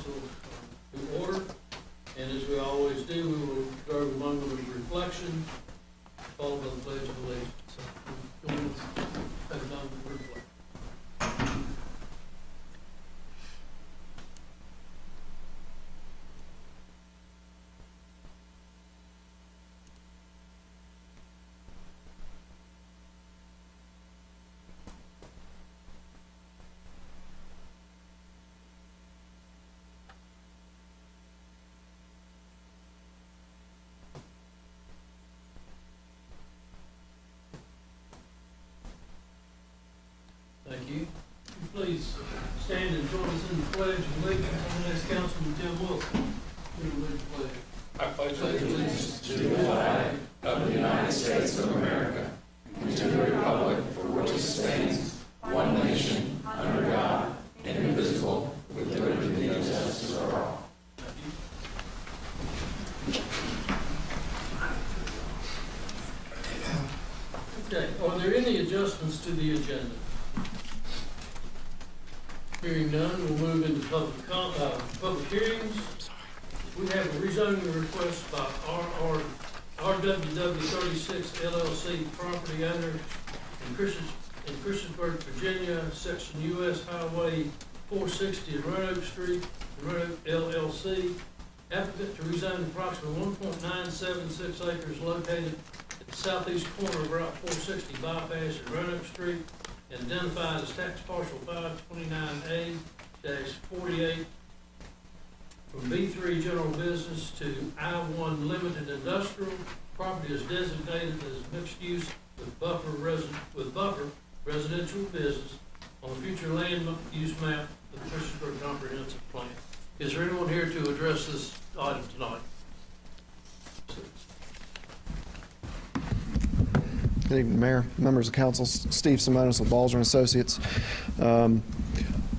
council to order. And as we always do, we will observe a moment of reflection, followed by the pledge of allegiance. So, join us at a moment of reflection. Thank you. Please stand and join us in the pledge of allegiance. On the next Councilman Tim Wilson. We will lead the pledge. I pledge allegiance to the flag of the United States of America and to the republic for which it stands, one nation, under God, indivisible, with liberty and justice for all. Okay, are there any adjustments to the agenda? Hearing none, we'll move into public hearings. We have a rezoning request by RWW 36 LLC property owner in Christiansburg, Virginia, section US Highway 460 and Roanoke Street, Roanoke LLC. Applicant to rezone approximately 1.976 acres located at the southeast corner of Route 460 bypass at Roanoke Street, and identified as tax parcel 529A-48 from B3 general business to I1 limited industrial. Property is designated as mixed use with buffer residential business on the future land use map of the Christiansburg Comprehensive Plan. Is there anyone here to address this item tonight? Good evening, Mayor, members of council. Steve Simonis with Balzer & Associates.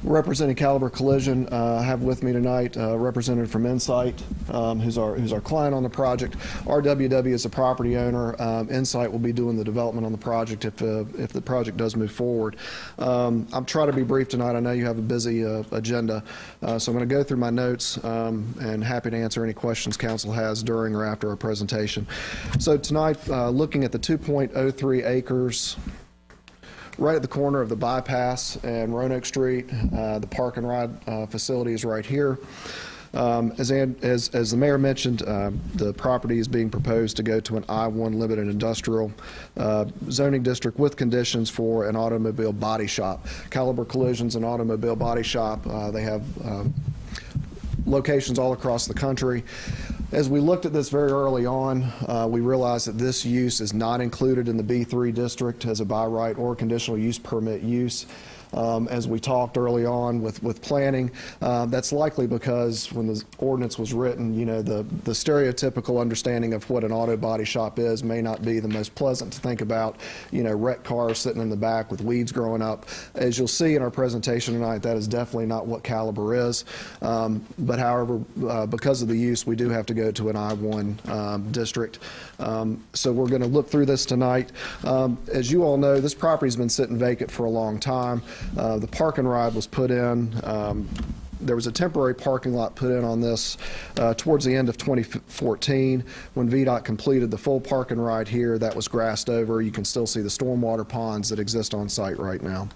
Representing Caliber Collision, I have with me tonight a representative from Insight, who's our client on the project. RWW is a property owner. Insight will be doing the development on the project if the project does move forward. I'm trying to be brief tonight. I know you have a busy agenda, so I'm going to go through my notes and happy to answer any questions council has during or after our presentation. So tonight, looking at the 2.03 acres right at the corner of the bypass and Roanoke Street. The park and ride facility is right here. As the mayor mentioned, the property is being proposed to go to an I1 limited industrial zoning district with conditions for an automobile body shop. Caliber Collision's an automobile body shop. They have locations all across the country. As we looked at this very early on, we realized that this use is not included in the B3 district as a by right or conditional use permit use. As we talked early on with planning, that's likely because when the ordinance was written, you know, the stereotypical understanding of what an auto body shop is may not be the most pleasant to think about. You know, wrecked cars sitting in the back with weeds growing up. As you'll see in our presentation tonight, that is definitely not what Caliber is. But however, because of the use, we do have to go to an I1 district. So we're going to look through this tonight. As you all know, this property's been sitting vacant for a long time. The park and ride was put in. There was a temporary parking lot put in on this towards the end of 2014. When VDOT completed the full park and ride here, that was grassed over. You can still see the stormwater ponds that exist on site right now.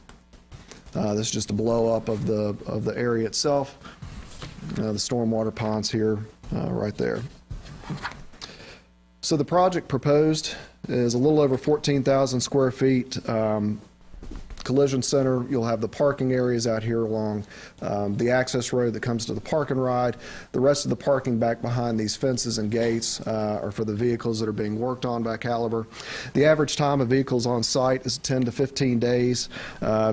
This is just a blow up of the area itself. The stormwater ponds here, right there. So the project proposed is a little over 14,000 square feet. Collision center, you'll have the parking areas out here along the access road that comes to the park and ride. The rest of the parking back behind these fences and gates are for the vehicles that are being worked on by Caliber. The average time of vehicles on site is 10 to 15 days.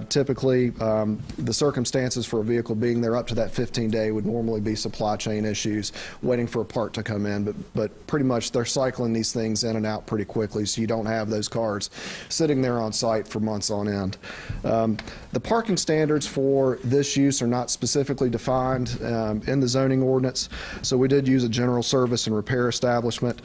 Typically, the circumstances for a vehicle being there up to that 15-day would normally be supply chain issues, waiting for a part to come in, but pretty much they're cycling these things in and out pretty quickly, so you don't have those cars sitting there on site for months on end. The parking standards for this use are not specifically defined in the zoning ordinance, so we did use a general service and repair establishment.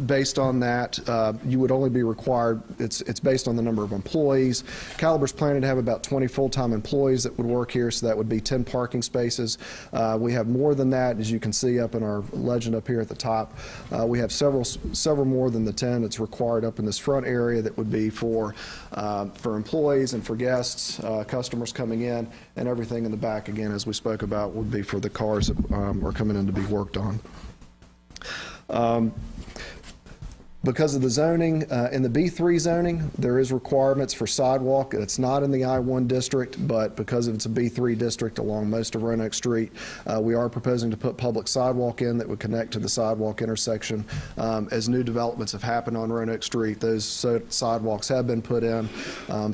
Based on that, you would only be required, it's based on the number of employees. Caliber's planning to have about 20 full-time employees that would work here, so that would be 10 parking spaces. We have more than that, as you can see up in our legend up here at the top. We have several more than the 10 that's required up in this front area that would be for employees and for guests, customers coming in, and everything in the back, again, as we spoke about, would be for the cars that are coming in to be worked on. Because of the zoning, in the B3 zoning, there is requirements for sidewalk. It's not in the I-1 district, but because it's a B3 district along most of Roanoke Street, we are proposing to put public sidewalk in that would connect to the sidewalk intersection. As new developments have happened on Roanoke Street, those sidewalks have been put in,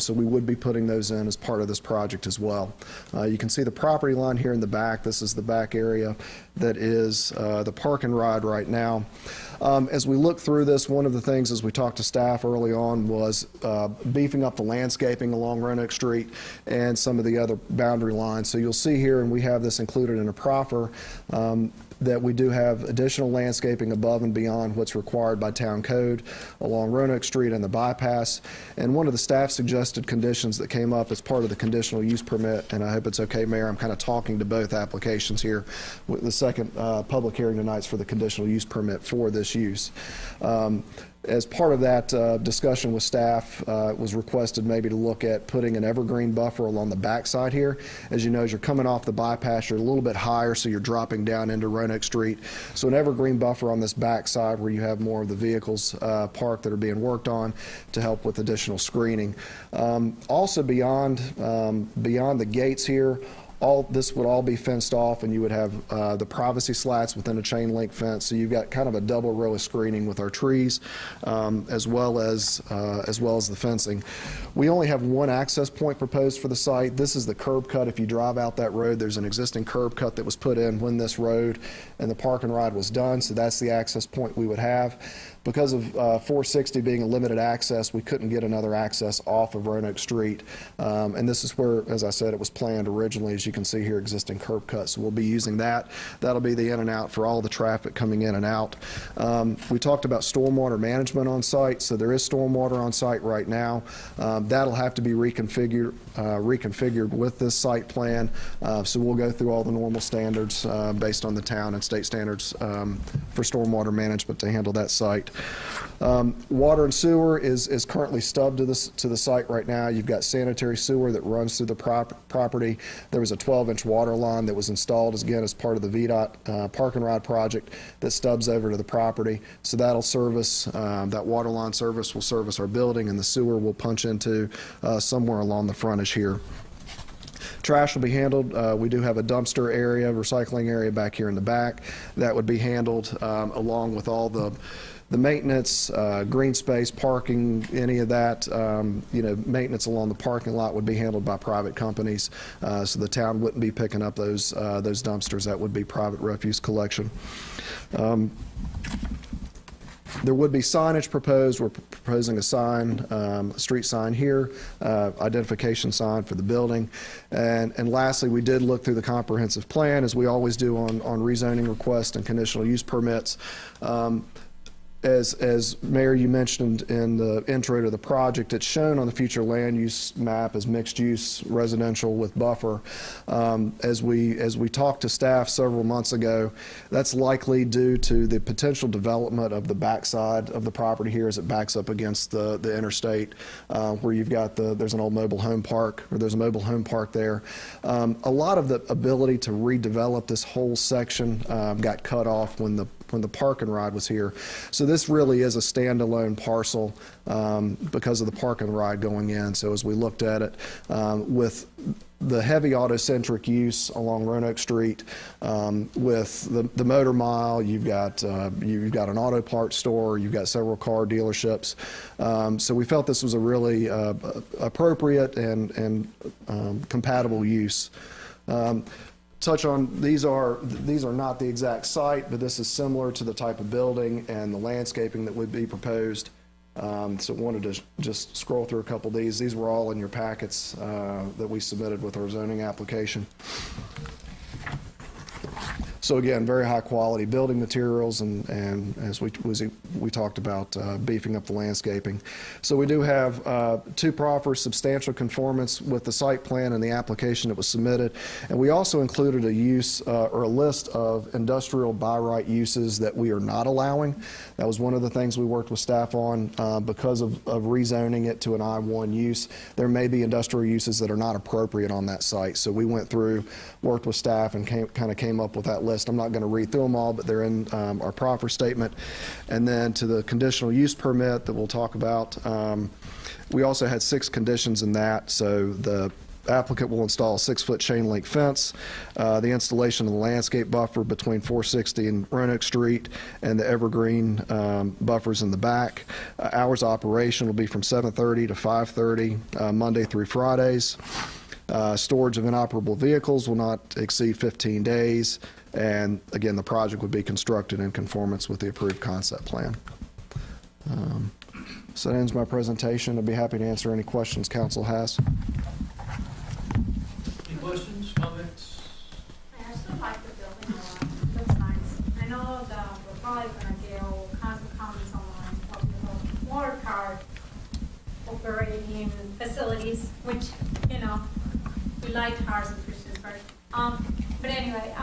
so we would be putting those in as part of this project as well. You can see the property line here in the back. This is the back area that is the park and ride right now. As we look through this, one of the things as we talked to staff early on was beefing up the landscaping along Roanoke Street and some of the other boundary lines. So you'll see here, and we have this included in a proffer, that we do have additional landscaping above and beyond what's required by town code along Roanoke Street and the bypass. And one of the staff suggested conditions that came up as part of the conditional use permit, and I hope it's okay, Mayor, I'm kind of talking to both applications here. The second public hearing tonight is for the conditional use permit for this use. As part of that discussion with staff, it was requested maybe to look at putting an evergreen buffer along the backside here. As you know, as you're coming off the bypass, you're a little bit higher, so you're dropping down into Roanoke Street. So an evergreen buffer on this backside where you have more of the vehicles parked that are being worked on to help with additional screening. Also beyond the gates here, this would all be fenced off, and you would have the privacy slats within a chain link fence. So you've got kind of a double row of screening with our trees, as well as the fencing. We only have one access point proposed for the site. This is the curb cut. If you drive out that road, there's an existing curb cut that was put in when this road and the park and ride was done. So that's the access point we would have. Because of 460 being a limited access, we couldn't get another access off of Roanoke Street. And this is where, as I said, it was planned originally. As you can see here, existing curb cut. So we'll be using that. That'll be the in and out for all the traffic coming in and out. We talked about stormwater management on site. So there is stormwater on site right now. That'll have to be reconfigured with this site plan. So we'll go through all the normal standards based on the town and state standards for stormwater management to handle that site. Water and sewer is currently stubbed to the site right now. You've got sanitary sewer that runs through the property. There was a 12-inch water line that was installed as part of the VDOT Park and Ride project that stubs over to the property. So that'll service, that water line service will service our building, and the sewer will punch into somewhere along the frontage here. Trash will be handled. We do have a dumpster area, recycling area back here in the back. That would be handled along with all the maintenance, green space, parking, any of that, maintenance along the parking lot would be handled by private companies. So the town wouldn't be picking up those dumpsters. That would be private refuse collection. There would be signage proposed. We're proposing a sign, a street sign here, identification sign for the building. And lastly, we did look through the comprehensive plan, as we always do on rezoning requests and conditional use permits. As Mayor, you mentioned in the intro to the project, it's shown on the future land use map as mixed use residential with buffer. As we talked to staff several months ago, that's likely due to the potential development of the backside of the property here as it backs up against the interstate, where you've got there's an old mobile home park, or there's a mobile home park there. A lot of the ability to redevelop this whole section got cut off when the park and ride was here. So this really is a standalone parcel because of the park and ride going in. So as we looked at it, with the heavy auto-centric use along Roanoke Street, with the motor mile, you've got an auto parts store, you've got several car dealerships. So we felt this was a really appropriate and compatible use. Touch on these are not the exact site, but this is similar to the type of building and the landscaping that would be proposed. So wanted to just scroll through a couple of these. These were all in your packets that we submitted with our zoning application. So again, very high quality building materials, and as we talked about, beefing up the landscaping. So we do have two proffers, substantial conformance with the site plan and the application that was submitted. And we also included a use or a list of industrial by right uses that we are not allowing. That was one of the things we worked with staff on because of rezoning it to an I-1 use. There may be industrial uses that are not appropriate on that site. So we went through, worked with staff, and kind of came up with that list. I'm not going to read through them all, but they're in our proffer statement. And then to the conditional use permit that we'll talk about, we also had 6 conditions in that. So the applicant will install a 6-foot chain link fence, the installation of the landscape buffer between 460 and Roanoke Street, and the evergreen buffers in the back. Hours of operation will be from 7:30 to 5:30, Monday through Fridays. Storage of inoperable vehicles will not exceed 15 days. And again, the project would be constructed in conformance with the approved concept plan. So that ends my presentation. I'd be happy to answer any questions council has. Any questions, comments? I still like the building a lot. Looks nice. I know that we're probably gonna get all kinds of comments online talking about more car operating facilities, which, you know, we like cars in Christiansburg. But anyway,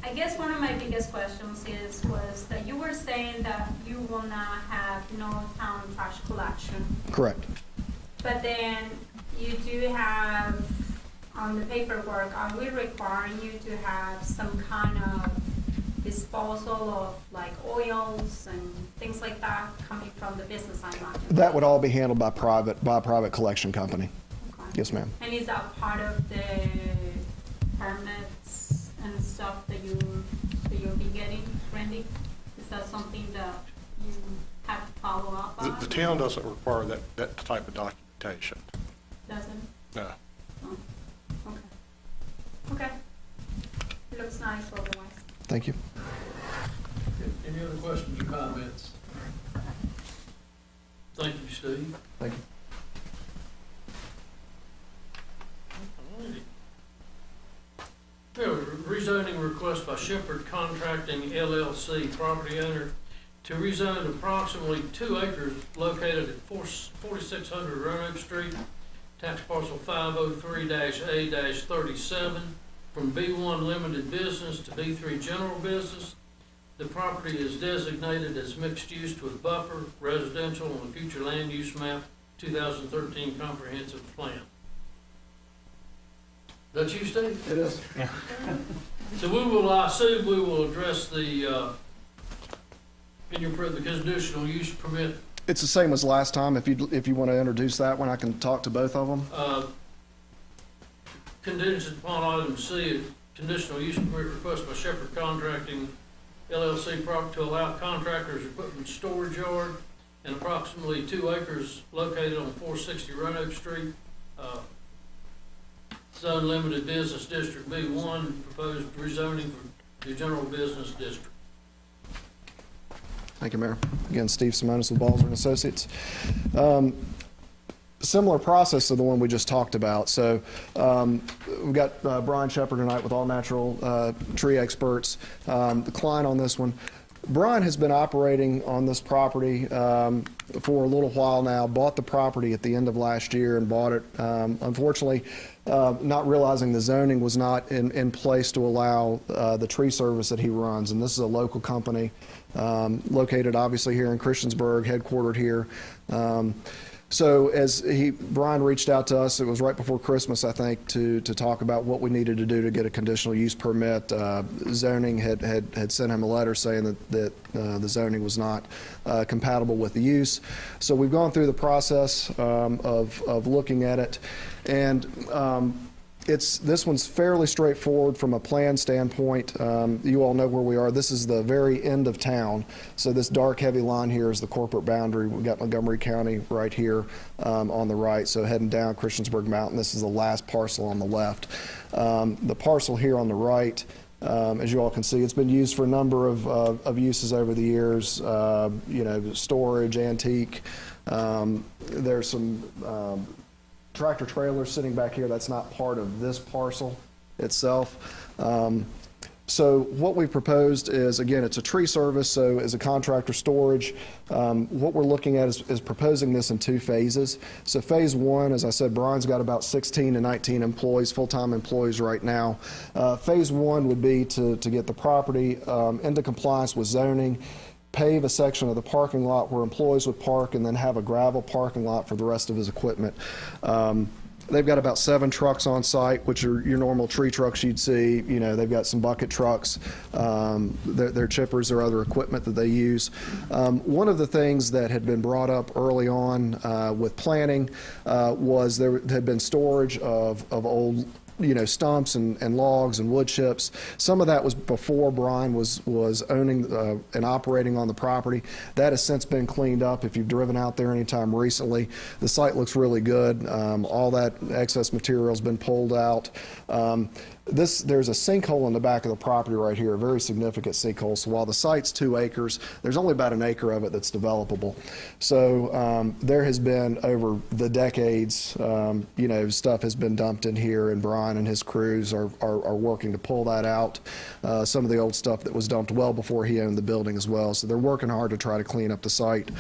I guess one of my biggest questions was that you were saying that you will not have no town trash collection. Correct. But then you do have, on the paperwork, are we requiring you to have some kind of disposal of like oils and things like that coming from the business, I imagine? That would all be handled by a private collection company. Okay. Yes, ma'am. And is that part of the permits and stuff that you'll be getting, Randy? Is that something that you have to follow up on? The town doesn't require that type of documentation. Doesn't? No. Oh, okay. Okay. It looks nice otherwise. Thank you. Any other questions or comments? Thank you, Steve. Thank you. Alrighty. We have a rezoning request by Shepherd Contracting LLC, property owner, to rezone approximately 2 acres located at 4600 Roanoke Street, tax parcel 503-A-37, from B1 limited business to B3 general business. The property is designated as mixed use with buffer residential on the future land use map 2013 comprehensive plan. That's you, Steve? It is. So we will, I assume we will address the, the conditional use permit. It's the same as last time. If you want to introduce that one, I can talk to both of them. Contingent upon item C, conditional use permit request by Shepherd Contracting LLC property to allow contractors equipment storage yard and approximately 2 acres located on 460 Roanoke Street, zone limited business district B1, proposed rezoning for the general business district. Thank you, Mayor. Again, Steve Simonis with Balzer and Associates. Similar process to the one we just talked about. So we've got Brian Shepherd tonight with All Natural Tree Experts. The client on this one, Brian has been operating on this property for a little while now, bought the property at the end of last year and bought it, unfortunately, not realizing the zoning was not in place to allow the tree service that he runs. And this is a local company located obviously here in Christiansburg, headquartered here. So as Brian reached out to us, it was right before Christmas, I think, to talk about what we needed to do to get a conditional use permit. Zoning had sent him a letter saying that the zoning was not compatible with the use. So we've gone through the process of looking at it, and this one's fairly straightforward from a plan standpoint. You all know where we are. This is the very end of town. So this dark heavy line here is the corporate boundary. We've got Montgomery County right here on the right. So heading down Christiansburg Mountain, this is the last parcel on the left. The parcel here on the right As you all can see, it's been used for a number of uses over the years, storage, antique. There's some tractor trailers sitting back here. That's not part of this parcel itself. So what we proposed is, again, it's a tree service, so as a contractor storage, what we're looking at is proposing this in 2 phases. So phase 1, as I said, Brian's got about 16 to 19 employees, full-time employees right now. Phase 1 would be to get the property into compliance with zoning, pave a section of the parking lot where employees would park, and then have a gravel parking lot for the rest of his equipment. They've got about 7 trucks on site, which are your normal tree trucks you'd see. They've got some bucket trucks, their chippers, or other equipment that they use. One of the things that had been brought up early on with planning was there had been storage of old stumps and logs and wood chips. Some of that was before Brian was owning and operating on the property. That has since been cleaned up. If you've driven out there anytime recently, the site looks really good. All that excess material has been pulled out. There's a sinkhole in the back of the property right here, a very significant sinkhole. So while the site's 2 acres, there's only about 1 acre of it that's developable. So there has been, over the decades, stuff has been dumped in here, and Brian and his crews are working to pull that out. Some of the old stuff that was dumped well before he owned the building as well. So they're working hard to try to clean up the site.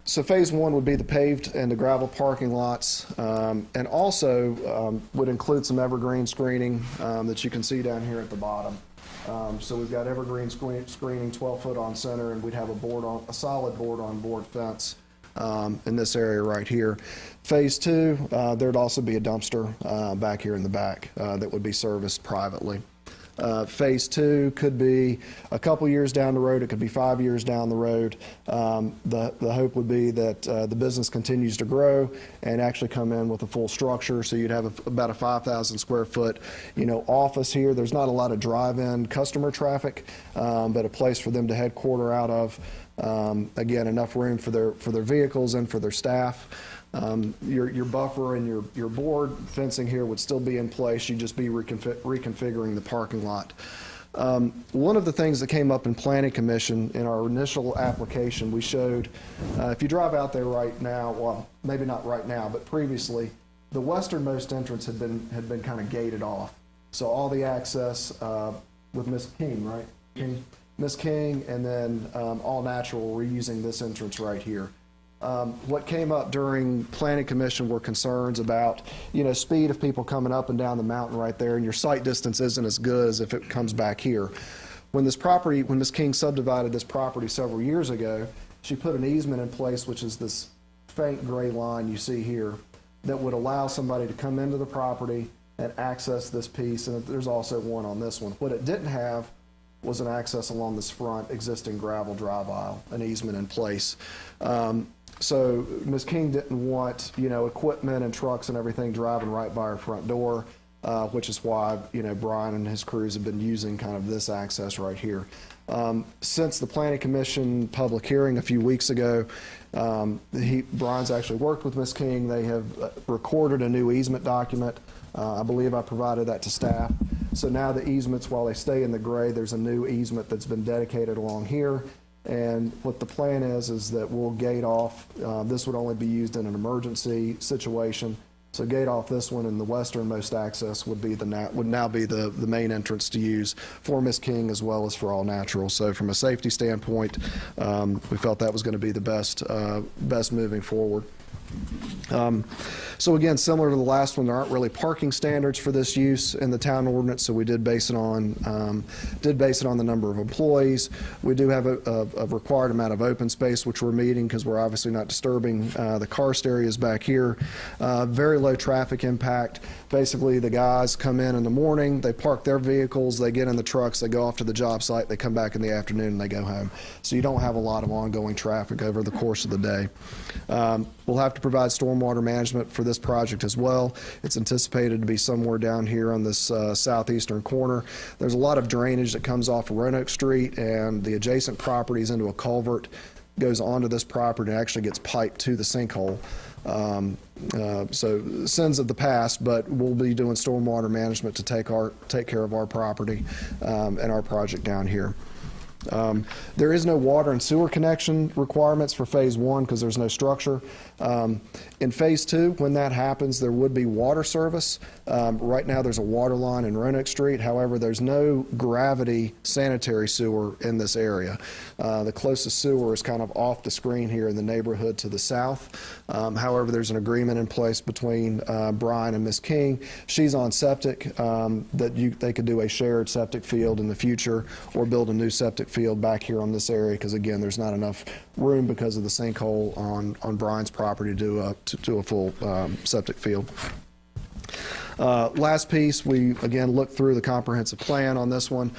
So phase 1 would be the paved and the gravel parking lots, and also would include some evergreen screening that you can see down here at the bottom. So we've got evergreen screening, 12-foot on center, and we'd have a solid board-on-board fence in this area right here. Phase 2, there'd also be a dumpster back here in the back that would be serviced privately. Phase 2 could be a couple years down the road. It could be 5 years down the road. The hope would be that the business continues to grow and actually come in with a full structure. So you'd have about a 5,000 square foot, office here. There's not a lot of drive-in customer traffic, but a place for them to headquarter out of. Again, enough room for their vehicles and for their staff. Your buffer and your board fencing here would still be in place. You'd just be reconfiguring the parking lot. One of the things that came up in Planning Commission in our initial application, we showed, if you drive out there right now, well, maybe not right now, but previously, the westernmost entrance had been kind of gated off. So all the access with Miss King, right? King? Miss King, and then All Natural were using this entrance right here. What came up during Planning Commission were concerns about, speed of people coming up and down the mountain right there, and your sight distance isn't as good as if it comes back here. When Miss King subdivided this property several years ago, she put an easement in place, which is this faint gray line you see here, that would allow somebody to come into the property and access this piece, and there's also one on this one. What it didn't have was an access along this front existing gravel drive aisle, an easement in place. So Ms. King didn't want, equipment and trucks and everything driving right by her front door, which is why, Brian and his crews have been using kind of this access right here. Since the Planning Commission public hearing a few weeks ago, Brian's actually worked with Ms. King. They have recorded a new easement document. I believe I provided that to staff. So now the easements, while they stay in the gray, there's a new easement that's been dedicated along here. And what the plan is that we'll gate off. This would only be used in an emergency situation. So gate off this one, and the westernmost access would now be the main entrance to use for Miss King as well as for All Natural. So from a safety standpoint, we felt that was going to be the best moving forward. So again, similar to the last one, there aren't really parking standards for this use in the town ordinance, so we did base it on the number of employees. We do have a required amount of open space, which we're meeting because we're obviously not disturbing the karst areas back here. Very low traffic impact. Basically, the guys come in the morning, they park their vehicles, they get in the trucks, they go off to the job site, they come back in the afternoon, and they go home. So you don't have a lot of ongoing traffic over the course of the day. We'll have to provide stormwater management for this project as well. It's anticipated to be somewhere down here on this southeastern corner. There's a lot of drainage that comes off of Roanoke Street and the adjacent properties into a culvert goes onto this property and actually gets piped to the sinkhole. So sins of the past, but we'll be doing stormwater management to take care of our property and our project down here. There is no water and sewer connection requirements for phase 1 because there's no structure. In phase 2, when that happens, there would be water service. Right now, there's a water line in Roanoke Street. However, there's no gravity sanitary sewer in this area. The closest sewer is kind of off the screen here in the neighborhood to the south. However, there's an agreement in place between Brian and Ms. King. She's on septic, that they could do a shared septic field in the future or build a new septic field back here on this area because, again, there's not enough room because of the sinkhole on Brian's property to do a full septic field. Last piece, we again looked through the comprehensive plan on this one.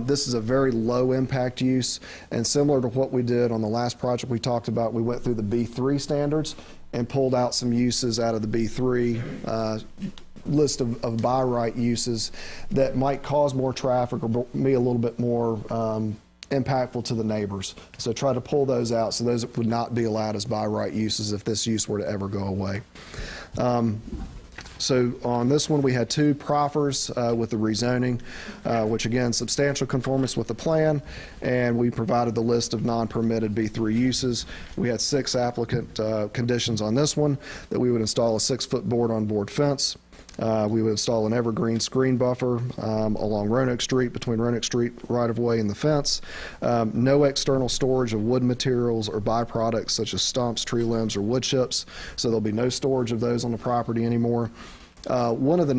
This is a very low impact use, and similar to what we did on the last project we talked about, we went through the B3 standards and pulled out some uses out of the B3 list of by right uses that might cause more traffic or be a little bit more impactful to the neighbors. So try to pull those out so those would not be allowed as by right uses if this use were to ever go away. So on this one, we had 2 proffers with the rezoning, which again, substantial conformance with the plan, and we provided the list of non-permitted B3 uses. We had 6 applicant conditions on this one, that we would install a 6-foot board-on-board fence. We would install an evergreen screen buffer along Roanoke Street, between Roanoke Street right-of-way and the fence. No external storage of wood materials or byproducts such as stumps, tree limbs, or wood chips, so there'll be no storage of those on the property anymore. One of our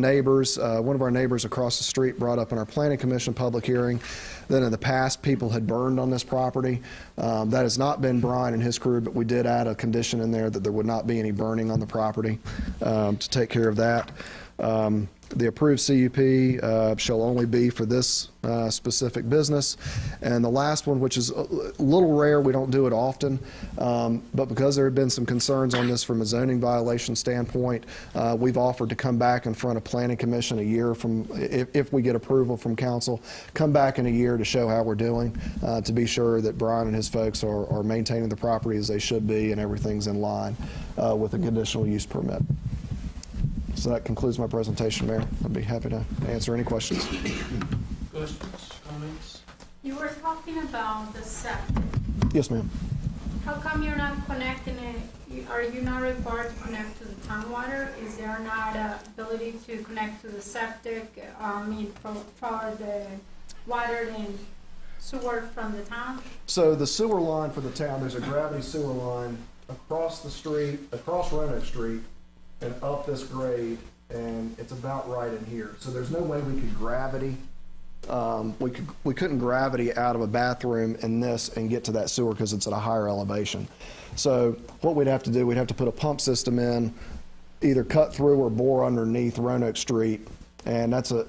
neighbors across the street brought up in our Planning Commission public hearing that in the past people had burned on this property. That has not been Brian and his crew, but we did add a condition in there that there would not be any burning on the property to take care of that. The approved CUP shall only be for this specific business. And the last one, which is a little rare, we don't do it often, but because there have been some concerns on this from a zoning violation standpoint, we've offered to come back in front of Planning Commission a year from, if we get approval from council, come back in a year to show how we're doing, to be sure that Brian and his folks are maintaining the property as they should be and everything's in line with a conditional use permit. So that concludes my presentation, Mayor. I'd be happy to answer any questions. Questions, comments? You were talking about the septic. Yes, ma'am. How come you're not connecting it? Are you not required to connect to the town water? Is there not a ability to connect to the septic, for the water and sewer from the town? So the sewer line for the town, there's a gravity sewer line across the street, across Roanoke Street, and up this grade, and it's about right in here. So there's no way we could gravity. We couldn't gravity out of a bathroom in this and get to that sewer because it's at a higher elevation. So what we'd have to do, we'd have to put a pump system in, either cut through or bore underneath Roanoke Street, and that's a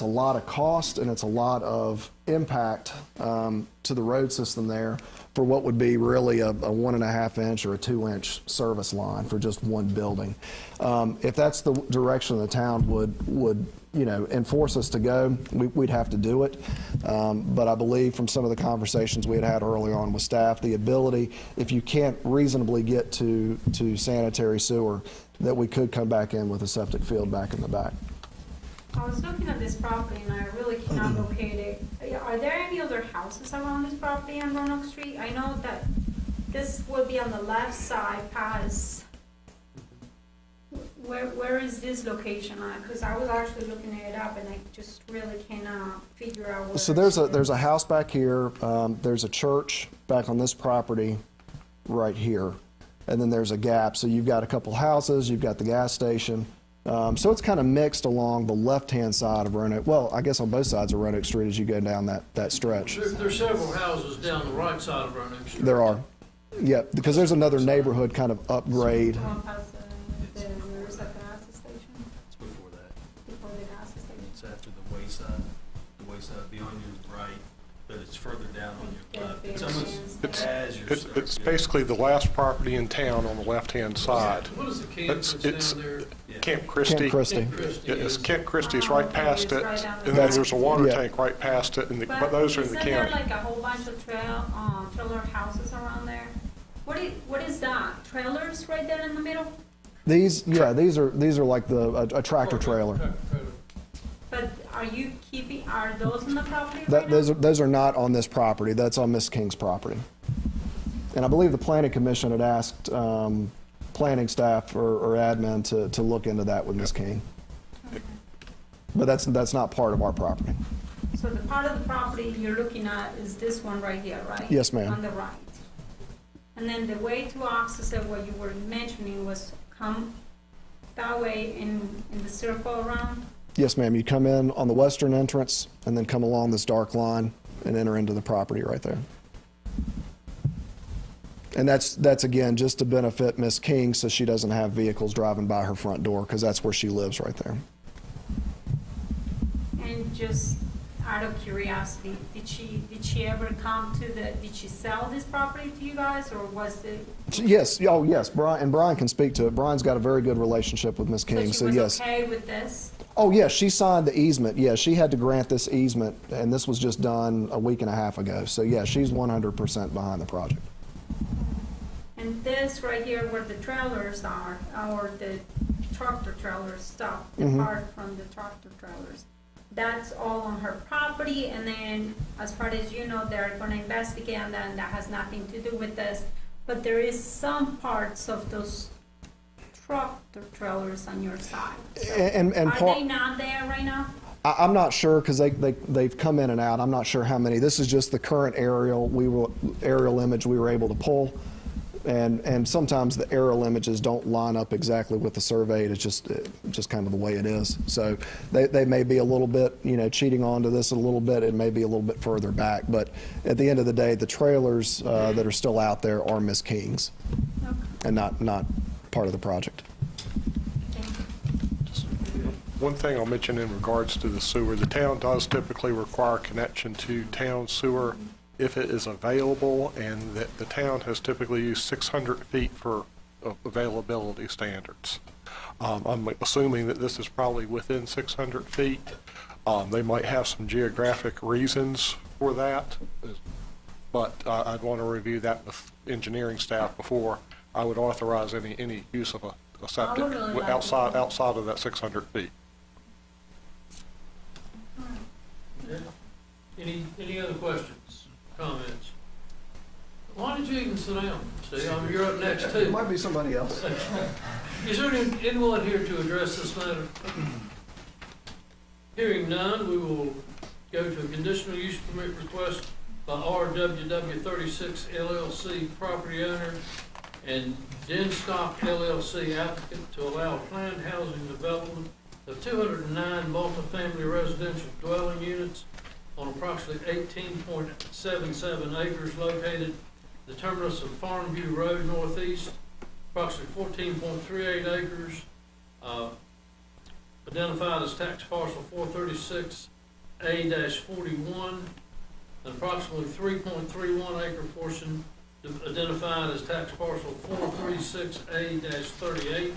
lot of cost and it's a lot of impact to the road system there for what would be really a 1.5 inch or a 2 inch service line for just one building. If that's the direction the town would enforce us to go, we'd have to do it. But I believe from some of the conversations we had early on with staff, the ability, if you can't reasonably get to sanitary sewer, that we could come back in with a septic field back in the back. I was looking at this property and I really cannot locate it. Are there any other houses around this property on Roanoke Street? I know that this would be on the left side past, where is this location at? Because I was actually looking it up and I just really cannot figure out where. So there's a house back here, there's a church back on this property right here, and then there's a gap. So you've got a couple houses, you've got the gas station. So it's kind of mixed along the left-hand side of Roanoke. Well, I guess on both sides of Roanoke Street as you go down that stretch. There's several houses down the right side of Roanoke Street. There are. Yeah, because there's another neighborhood kind of upgrade. Going past there's a gas station, It's before that. before the gas station. It's after the wayside beyond your right. but it's further down on your left. Get It's the almost variance as you're. It's basically the last property in town on the left-hand side. What is the camp It's- that's it's- down there? Camp Christie. Camp Christie. Camp Christie Yeah, it's is- Camp Christie's right past it, Right down the and then road. there's a water Yeah. tank right past it, but But those are in the isn't there county. like a whole bunch of trailer houses around there? What is that? Trailers right there in the middle? These are like a tractor trailer. But are those in the property right That, now? those are not on this property. That's on Miss King's property. And I believe the planning commission had asked planning staff or admin to look into that with Miss King. But that's not part of our property. So the part of the property you're looking at is this one right here, right? Yes, ma'am. On the right. And then the way to access it, what you were mentioning was come that way in the circle around? Yes, ma'am. You come in on the western entrance and then come along this dark line and enter into the property right there. And that's again, just to benefit Miss King so she doesn't have vehicles driving by her front door, because that's where she lives right there. And just out of curiosity, did she ever come did she sell this property to you guys, or was it? Yes, oh, yes, Brian can speak to it. Brian's got a very good relationship with Miss King, so So she yes. was okay with this? Oh, yes, she signed the easement. Yeah, she had to grant this easement, and this was just done a week and a half ago. So, yeah, she's 100% behind the project. And this right here where the trailers are, or the tractor trailers stop, the Mhm. part from the tractor trailers, that's all on her property, and then as far as you know, they're gonna investigate on that, and that has nothing to do with this. But there is some parts of those tractor trailers on your side. So And are part, they not there right now? I'm not sure, because they've come in and out. I'm not sure how many. This is just the current aerial image we were able to pull. And sometimes the aerial images don't line up exactly with the surveyed. It's just kind of the way it is. So they may be a little bit, cheating onto this a little bit. It may be a little bit further back. But at the end of the day, the trailers that are still out there are Miss King's Okay. and not part of the project. Thank you. One thing I'll mention in regards to the sewer, the town does typically require connection to town sewer if it is available, and that the town has typically used 600 feet for availability standards. I'm assuming that this is probably within 600 feet. They might have some geographic reasons for that, but I'd want to review that with engineering staff before I would authorize any use of a septic I would really like to outside of that 600 feet. Yeah. Any other questions, comments? Why did you even sit down, Steve? I mean, you're up next too. Might be somebody else. Is there anyone here to address this matter? Hearing none, we will go to a conditional use permit request by RWW 36 LLC property owner and Denstock LLC applicant to allow planned housing development of 209 multifamily residential dwelling units on approximately 18.77 acres located the terminus of Farmview Road Northeast, approximately 14.38 acres, identified as tax parcel 436A-41, an approximately 3.31 acre portion identified as tax parcel 436A-38,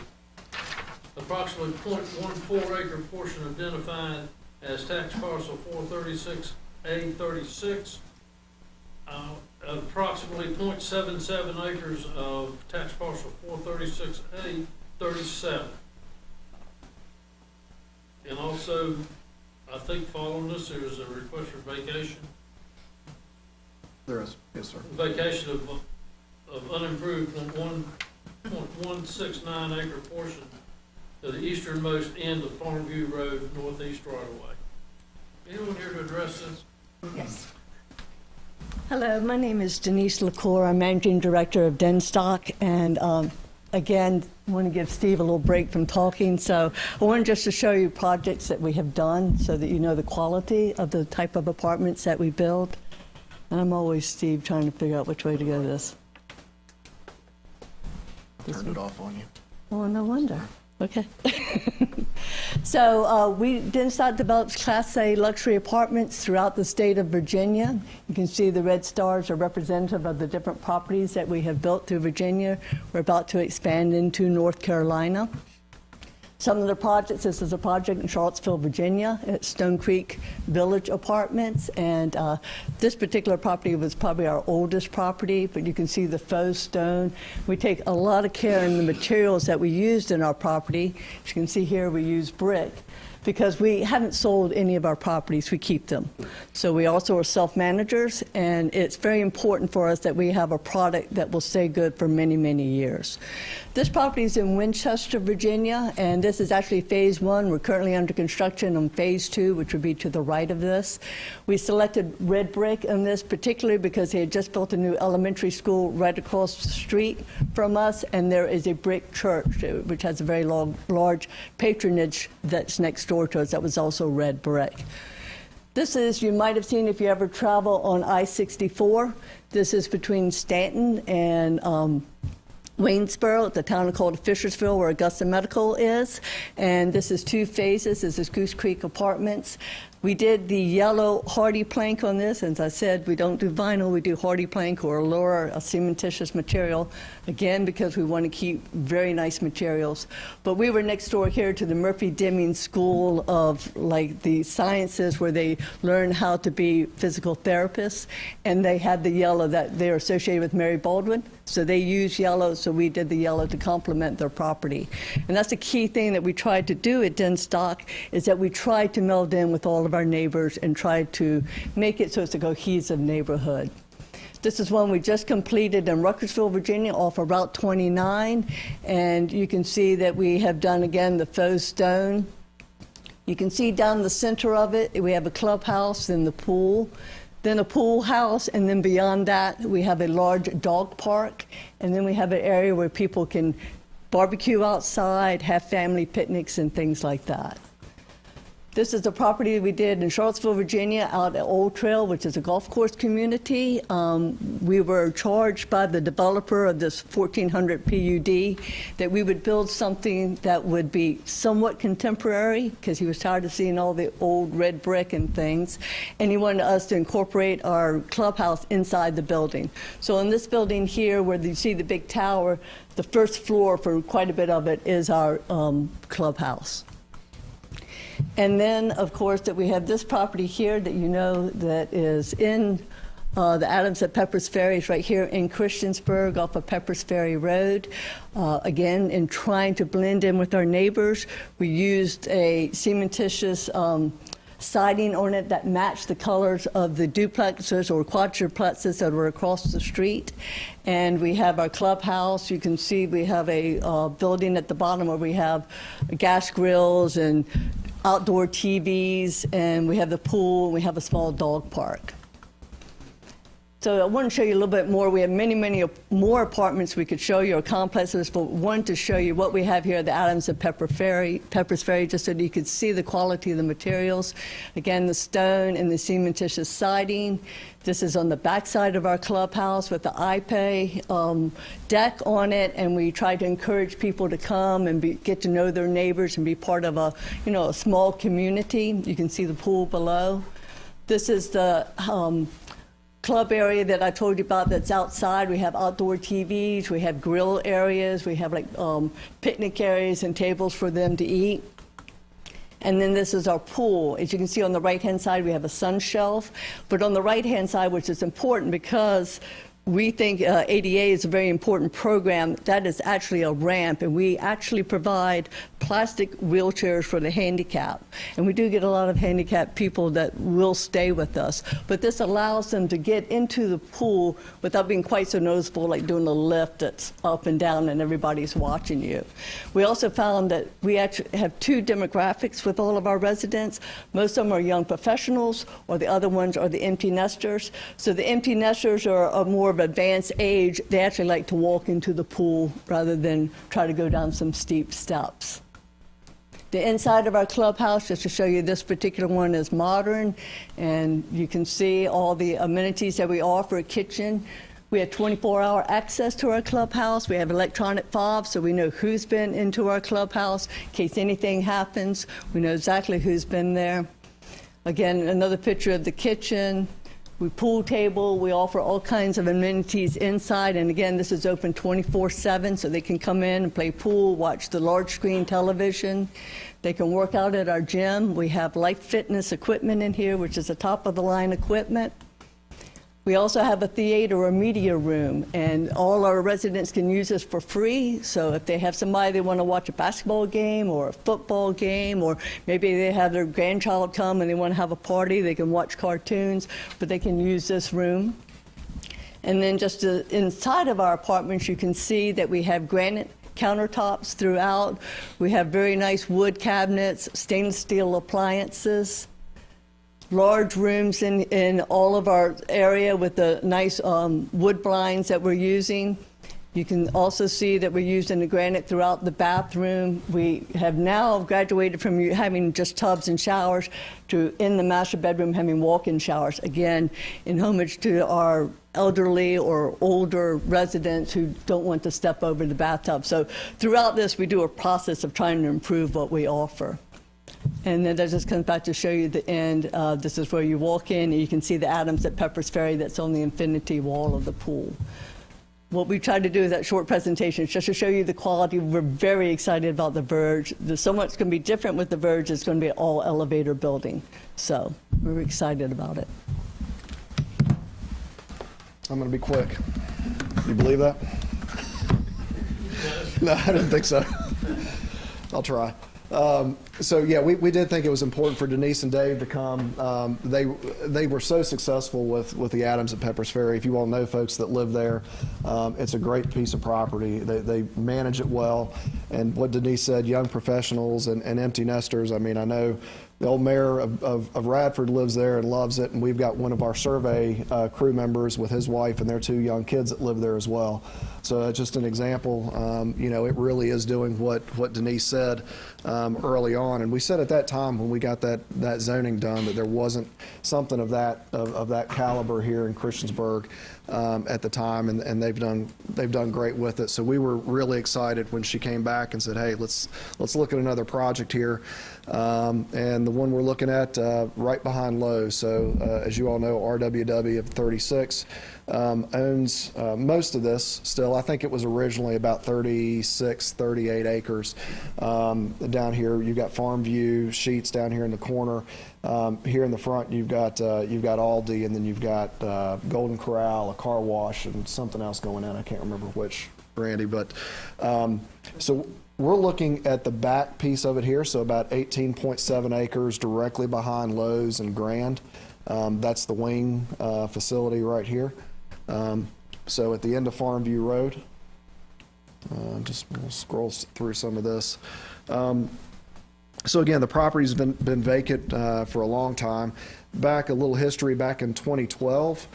approximately 0.14 acre portion identified as tax parcel 436A-36, approximately 0.77 acres of tax parcel 436A-37. And also, I think following this, there's a request for vacation. There is, yes, sir. Vacation of unimproved 1.169 acre portion of the easternmost end of Farmview Road Northeast right of way. Anyone here to address this? Yes. Hello, my name is Denise LaCour. I'm Managing Director of Denstock, and again, I want to give Steve a little break from talking, so I wanted just to show you projects that we have done so that you know the quality of the type of apartments that we build. And I'm always, Steve, trying to figure out which way to go this. Turned it off on you. Oh, no wonder. Okay. So Denstock develops Class A luxury apartments throughout the state of Virginia. You can see the red stars are representative of the different properties that we have built through Virginia. We're about to expand into North Carolina. Some of the projects, this is a project in Charlottesville, Virginia, at Stone Creek Village Apartments, and this particular property was probably our oldest property, but you can see the faux stone. We take a lot of care in the materials that we used in our property. As you can see here, we use brick. Because we haven't sold any of our properties, we keep them. So we also are self-managers, and it's very important for us that we have a product that will stay good for many, many years. This property is in Winchester, Virginia, and this is actually phase 1. We're currently under construction on phase 2, which would be to the right of this. We selected red brick in this particularly because they had just built a new elementary school right across the street from us, and there is a brick church, which has a very large patronage that's next door to us that was also red brick. This is, you might have seen if you ever travel on I-64. This is between Stanton and Waynesboro, the town called Fishersville, where Augusta Medical is. And this is 2 phases. This is Goose Creek Apartments. We did the yellow hardy plank on this. As I said, we don't do vinyl, we do hardy plank or a lower cementitious material, again, because we want to keep very nice materials. But we were next door here to the Murphy-Deming School of like the sciences, where they learn how to be physical therapists, and they had the yellow that they're associated with Mary Baldwin. So they use yellow, so we did the yellow to complement their property. And that's the key thing that we tried to do at Denstock, is that we tried to meld in with all of our neighbors and tried to make it so it's a cohesive neighborhood. This is one we just completed in Ruckersville, Virginia, off of Route 29. And you can see that we have done, again, the faux stone. You can see down the center of it, we have a clubhouse and the pool. Then a pool house, and then beyond that, we have a large dog park, and then we have an area where people can barbecue outside, have family picnics, and things like that. This is a property we did in Charlottesville, Virginia, out at Old Trail, which is a golf course community. We were charged by the developer of this 1400 PUD that we would build something that would be somewhat contemporary, because he was tired of seeing all the old red brick and things, and he wanted us to incorporate our clubhouse inside the building. So in this building here, where you see the big tower, the first floor for quite a bit of it is our clubhouse. And then, of course, that we have this property here that you know that is in the Adams at Pepper's Ferry, is right here in Christiansburg off of Pepper's Ferry Road. Again, in trying to blend in with our neighbors, we used a cementitious siding on it that matched the colors of the duplexes or quadruplexes that were across the street. And we have our clubhouse. You can see we have a building at the bottom where we have gas grills and outdoor TVs, and we have the pool, and we have a small dog park. So I want to show you a little bit more. We have many, many more apartments we could show you, or complexes, but wanted to show you what we have here at the Adams at Pepper's Ferry, just so that you could see the quality of the materials. Again, the stone and the cementitious siding. This is on the back side of our clubhouse with the iPay deck on it, and we try to encourage people to come and get to know their neighbors and be part of a, a small community. You can see the pool below. This is the club area that I told you about that's outside. We have outdoor TVs, we have grill areas, we have like picnic areas and tables for them to eat. And then this is our pool. As you can see on the right-hand side, we have a sun shelf. But on the right-hand side, which is important because we think ADA is a very important program, that is actually a ramp, and we actually provide plastic wheelchairs for the handicapped. And we do get a lot of handicapped people that will stay with us. But this allows them to get into the pool without being quite so noticeable, like doing a lift that's up and down and everybody's watching you. We also found that we actually have 2 demographics with all of our residents. Most of them are young professionals, or the other ones are the empty nesters. So the empty nesters are more of advanced age. They actually like to walk into the pool rather than try to go down some steep steps. The inside of our clubhouse, just to show you, this particular one is modern, and you can see all the amenities that we offer: a kitchen, We have 24-hour access to our clubhouse. We have electronic fobs, so we know who's been into our clubhouse. In case anything happens, we know exactly who's been there. Again, another picture of the kitchen. We pool table. We offer all kinds of amenities inside. And again, this is open 24/7, so they can come in and play pool, watch the large screen television. They can work out at our gym. We have Life Fitness equipment in here, which is the top of the line equipment. We also have a theater or media room, and all our residents can use this for free. So if they have somebody they want to watch a basketball game or a football game, or maybe they have their grandchild come and they want to have a party, they can watch cartoons, but they can use this room. And then just inside of our apartments, you can see that we have granite countertops throughout. We have very nice wood cabinets, stainless steel appliances. Large rooms in all of our area with the nice wood blinds that we're using. You can also see that we're using the granite throughout the bathroom. We have now graduated from having just tubs and showers to in the master bedroom having walk-in showers. Again, in homage to our elderly or older residents who don't want to step over the bathtub. So throughout this, we do a process of trying to improve what we offer. And then that just comes back to show you the end. This is where you walk in, and you can see the Adams at Pepper's Ferry that's on the infinity wall of the pool. What we tried to do with that short presentation is just to show you the quality. We're very excited about the Verge. There's so much going to be different with the Verge. It's going to be an all-elevator building. So we're excited about it. I'm going to be quick. You believe that? No, I didn't think so. I'll try. So yeah, we did think it was important for Denise and Dave to come. They were so successful with the Adams at Pepper's Ferry. If you all know folks that live there, it's a great piece of property. They manage it well. And what Denise said, young professionals and empty nesters. I mean, I know the old mayor of Radford lives there and loves it, and we've got one of our survey crew members with his wife and their 2 young kids that live there as well. So just an example, you know, it really is doing what Denise said early on. And we said at that time when we got that zoning done that there wasn't something of that caliber here in Christiansburg at the time, and they've done great with it. So we were really excited when she came back and said, hey, let's look at another project here. And the one we're looking at right behind Lowe's. So as you all know, RWW of 36 owns most of this still. I think it was originally about 36, 38 acres. Down here, you've got Farm View, Sheets down here in the corner. Here in the front, you've got Aldi, and then you've got Golden Corral, a car wash, and something else going in. I can't remember which, Randy. But so we're looking at the back piece of it here, so about 18.7 acres directly behind Lowe's and Grand. That's the wing facility right here. So at the end of Farm View Road, just we'll scroll through some of this. So again, the property's been vacant for a long time. Back a little history, back in 2012,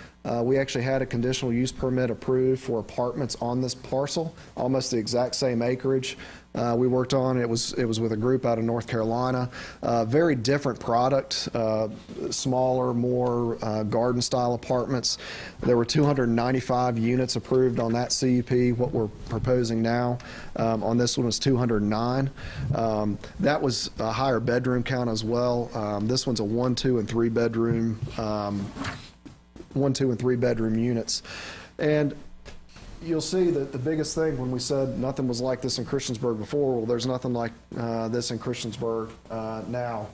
we actually had a conditional use permit approved for apartments on this parcel, almost the exact same acreage. We worked on it was with a group out of North Carolina. Very different product, smaller, more garden style apartments. There were 295 units approved on that CUP. What we're proposing now on this one is 209. That was a higher bedroom count as well. This one's a 1, 2, and 3 bedroom, 1, 2, and 3 bedroom units. And you'll see that the biggest thing when we said nothing was like this in Christiansburg before, well, there's nothing like this in Christiansburg now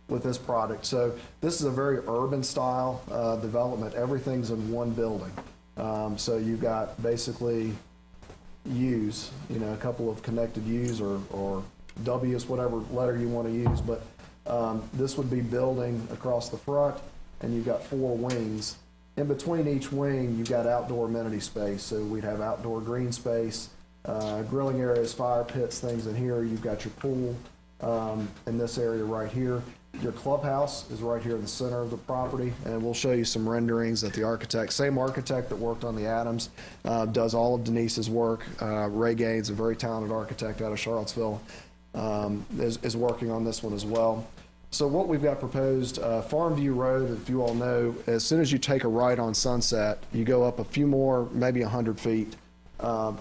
with this product. So this is a very urban style development. Everything's in one building. So you've got basically U's, you know, a couple of connected U's or W's, whatever letter you want to use. But this would be building across the front, and you've got 4 wings. In between each wing, you've got outdoor amenity space. So we'd have outdoor green space, grilling areas, fire pits, things in here. You've got your pool in this area right here. Your clubhouse is right here in the center of the property, and we'll show you some renderings that the architect, same architect that worked on the Adams, does all of Denise's work. Ray Gaines, a very talented architect out of Charlottesville, is working on this one as well. So what we've got proposed, Farmview Road, if you all know, as soon as you take a right on Sunset, you go up a few more, maybe 100 feet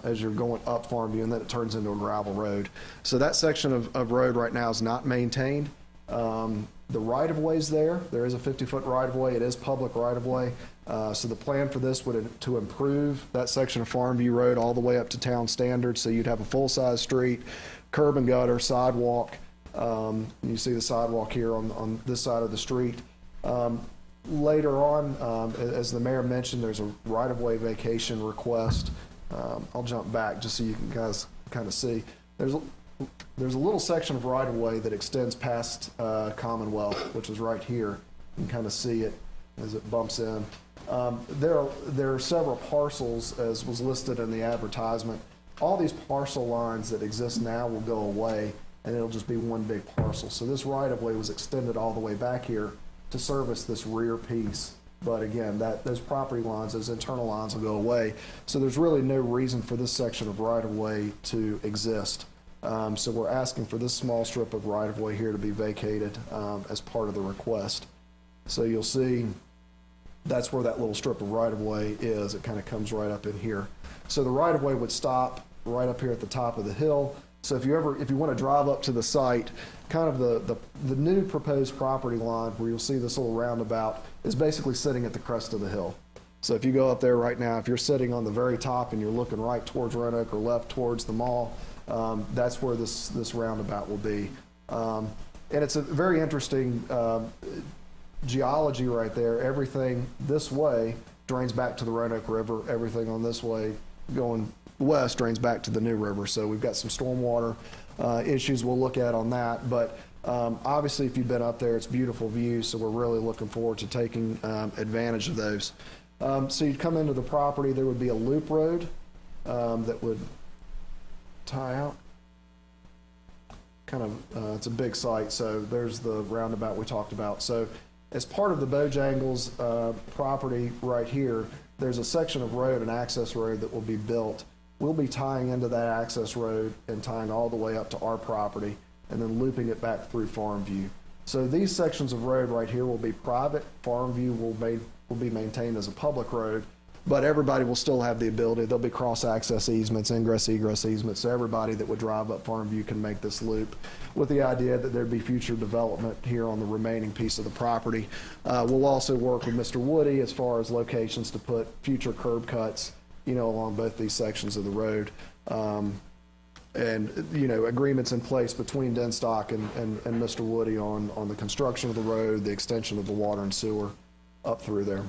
as you're going up Farmview, and then it turns into a gravel road. So that section of road right now is not maintained. The right-of-way's there. There is a 50-foot right-of-way. It is public right-of-way. So the plan for this would to improve that section of Farmview Road all the way up to town standards. So you'd have a full-size street, curb and gutter, sidewalk. You see the sidewalk here on this side of the street. Later on, as the mayor mentioned, there's a right-of-way vacation request. I'll jump back just so you can guys kind of see. There's a little section of right-of-way that extends past Commonwealth, which is right here. You can kind of see it as it bumps in. There are several parcels, as was listed in the advertisement. All these parcel lines that exist now will go away, and it'll just be one big parcel. So this right-of-way was extended all the way back here to service this rear piece. But again, those property lines, those internal lines will go away. So there's really no reason for this section of right-of-way to exist. So we're asking for this small strip of right-of-way here to be vacated as part of the request. So you'll see that's where that little strip of right-of-way is. It kind of comes right up in here. So the right-of-way would stop right up here at the top of the hill. So if you want to drive up to the site, kind of the new proposed property line where you'll see this little roundabout is basically sitting at the crest of the hill. So if you go up there right now, if you're sitting on the very top and you're looking right towards Roanoke or left towards the mall, that's where this roundabout will be. And it's a very interesting geology right there. Everything this way drains back to the Roanoke River. Everything on this way going west drains back to the New River. So we've got some stormwater issues we'll look at on that. But obviously, if you've been up there, it's beautiful view. So we're really looking forward to taking advantage of those. So you'd come into the property. There would be a loop road that would tie out. Kind of, it's a big site. So there's the roundabout we talked about. So as part of the Bojangles property right here, there's a section of road, an access road that will be built. We'll be tying into that access road and tying all the way up to our property and then looping it back through Farmview. So these sections of road right here will be private. Farmview will be maintained as a public road, but everybody will still have the ability. There'll be cross-access easements, ingress-egress easements, so everybody that would drive up Farmview can make this loop, with the idea that there'd be future development here on the remaining piece of the property. We'll also work with Mr. Woody as far as locations to put future curb cuts, along both these sections of the road. And, agreements in place between Denstock and Mr. Woody on the construction of the road, the extension of the water and sewer up through there.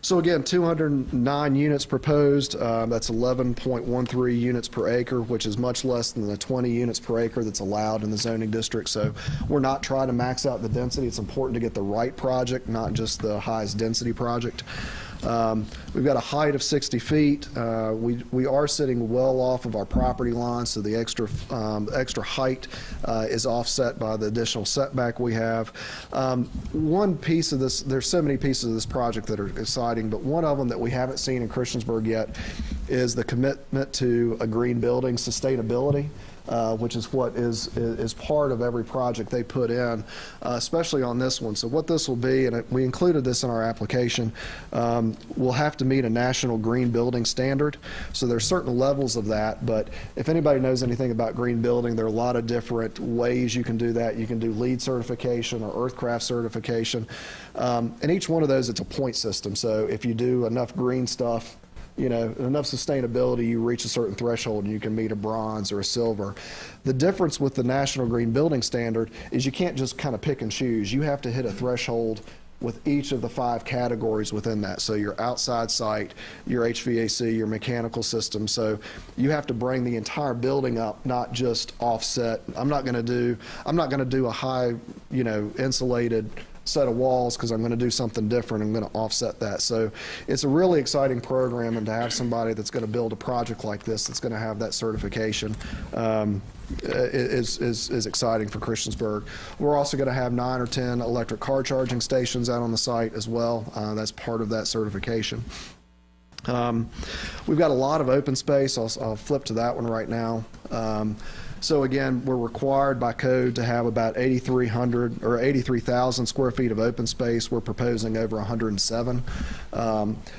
So again, 209 units proposed. That's 11.13 units per acre, which is much less than the 20 units per acre that's allowed in the zoning district. So we're not trying to max out the density. It's important to get the right project, not just the highest density project. We've got a height of 60 feet. We are sitting well off of our property line, so the extra height is offset by the additional setback we have. One piece of this, there's so many pieces of this project that are exciting, but one of them that we haven't seen in Christiansburg yet is the commitment to a green building sustainability. Which is what is part of every project they put in, especially on this one. So what this will be, and we included this in our application, we'll have to meet a national green building standard. So there's certain levels of that, but if anybody knows anything about green building, there are a lot of different ways you can do that. You can do LEED certification or Earthcraft certification. And each one of those, it's a point system. So if you do enough green stuff, enough sustainability, you reach a certain threshold and you can meet a bronze or a silver. The difference with the National Green Building Standard is you can't just kind of pick and choose. You have to hit a threshold with each of the 5 categories within that. So your outside site, your HVAC, your mechanical system. So you have to bring the entire building up, not just offset. I'm not going to do a high, insulated set of walls because I'm going to do something different. I'm going to offset that. So it's a really exciting program, and to have somebody that's going to build a project like this that's going to have that certification is exciting for Christiansburg. We're also going to have 9 or 10 electric car charging stations out on the site as well. That's part of that certification. We've got a lot of open space. I'll flip to that one right now. So again, we're required by code to have about 8,300 or 83,000 square feet of open space. We're proposing over 107.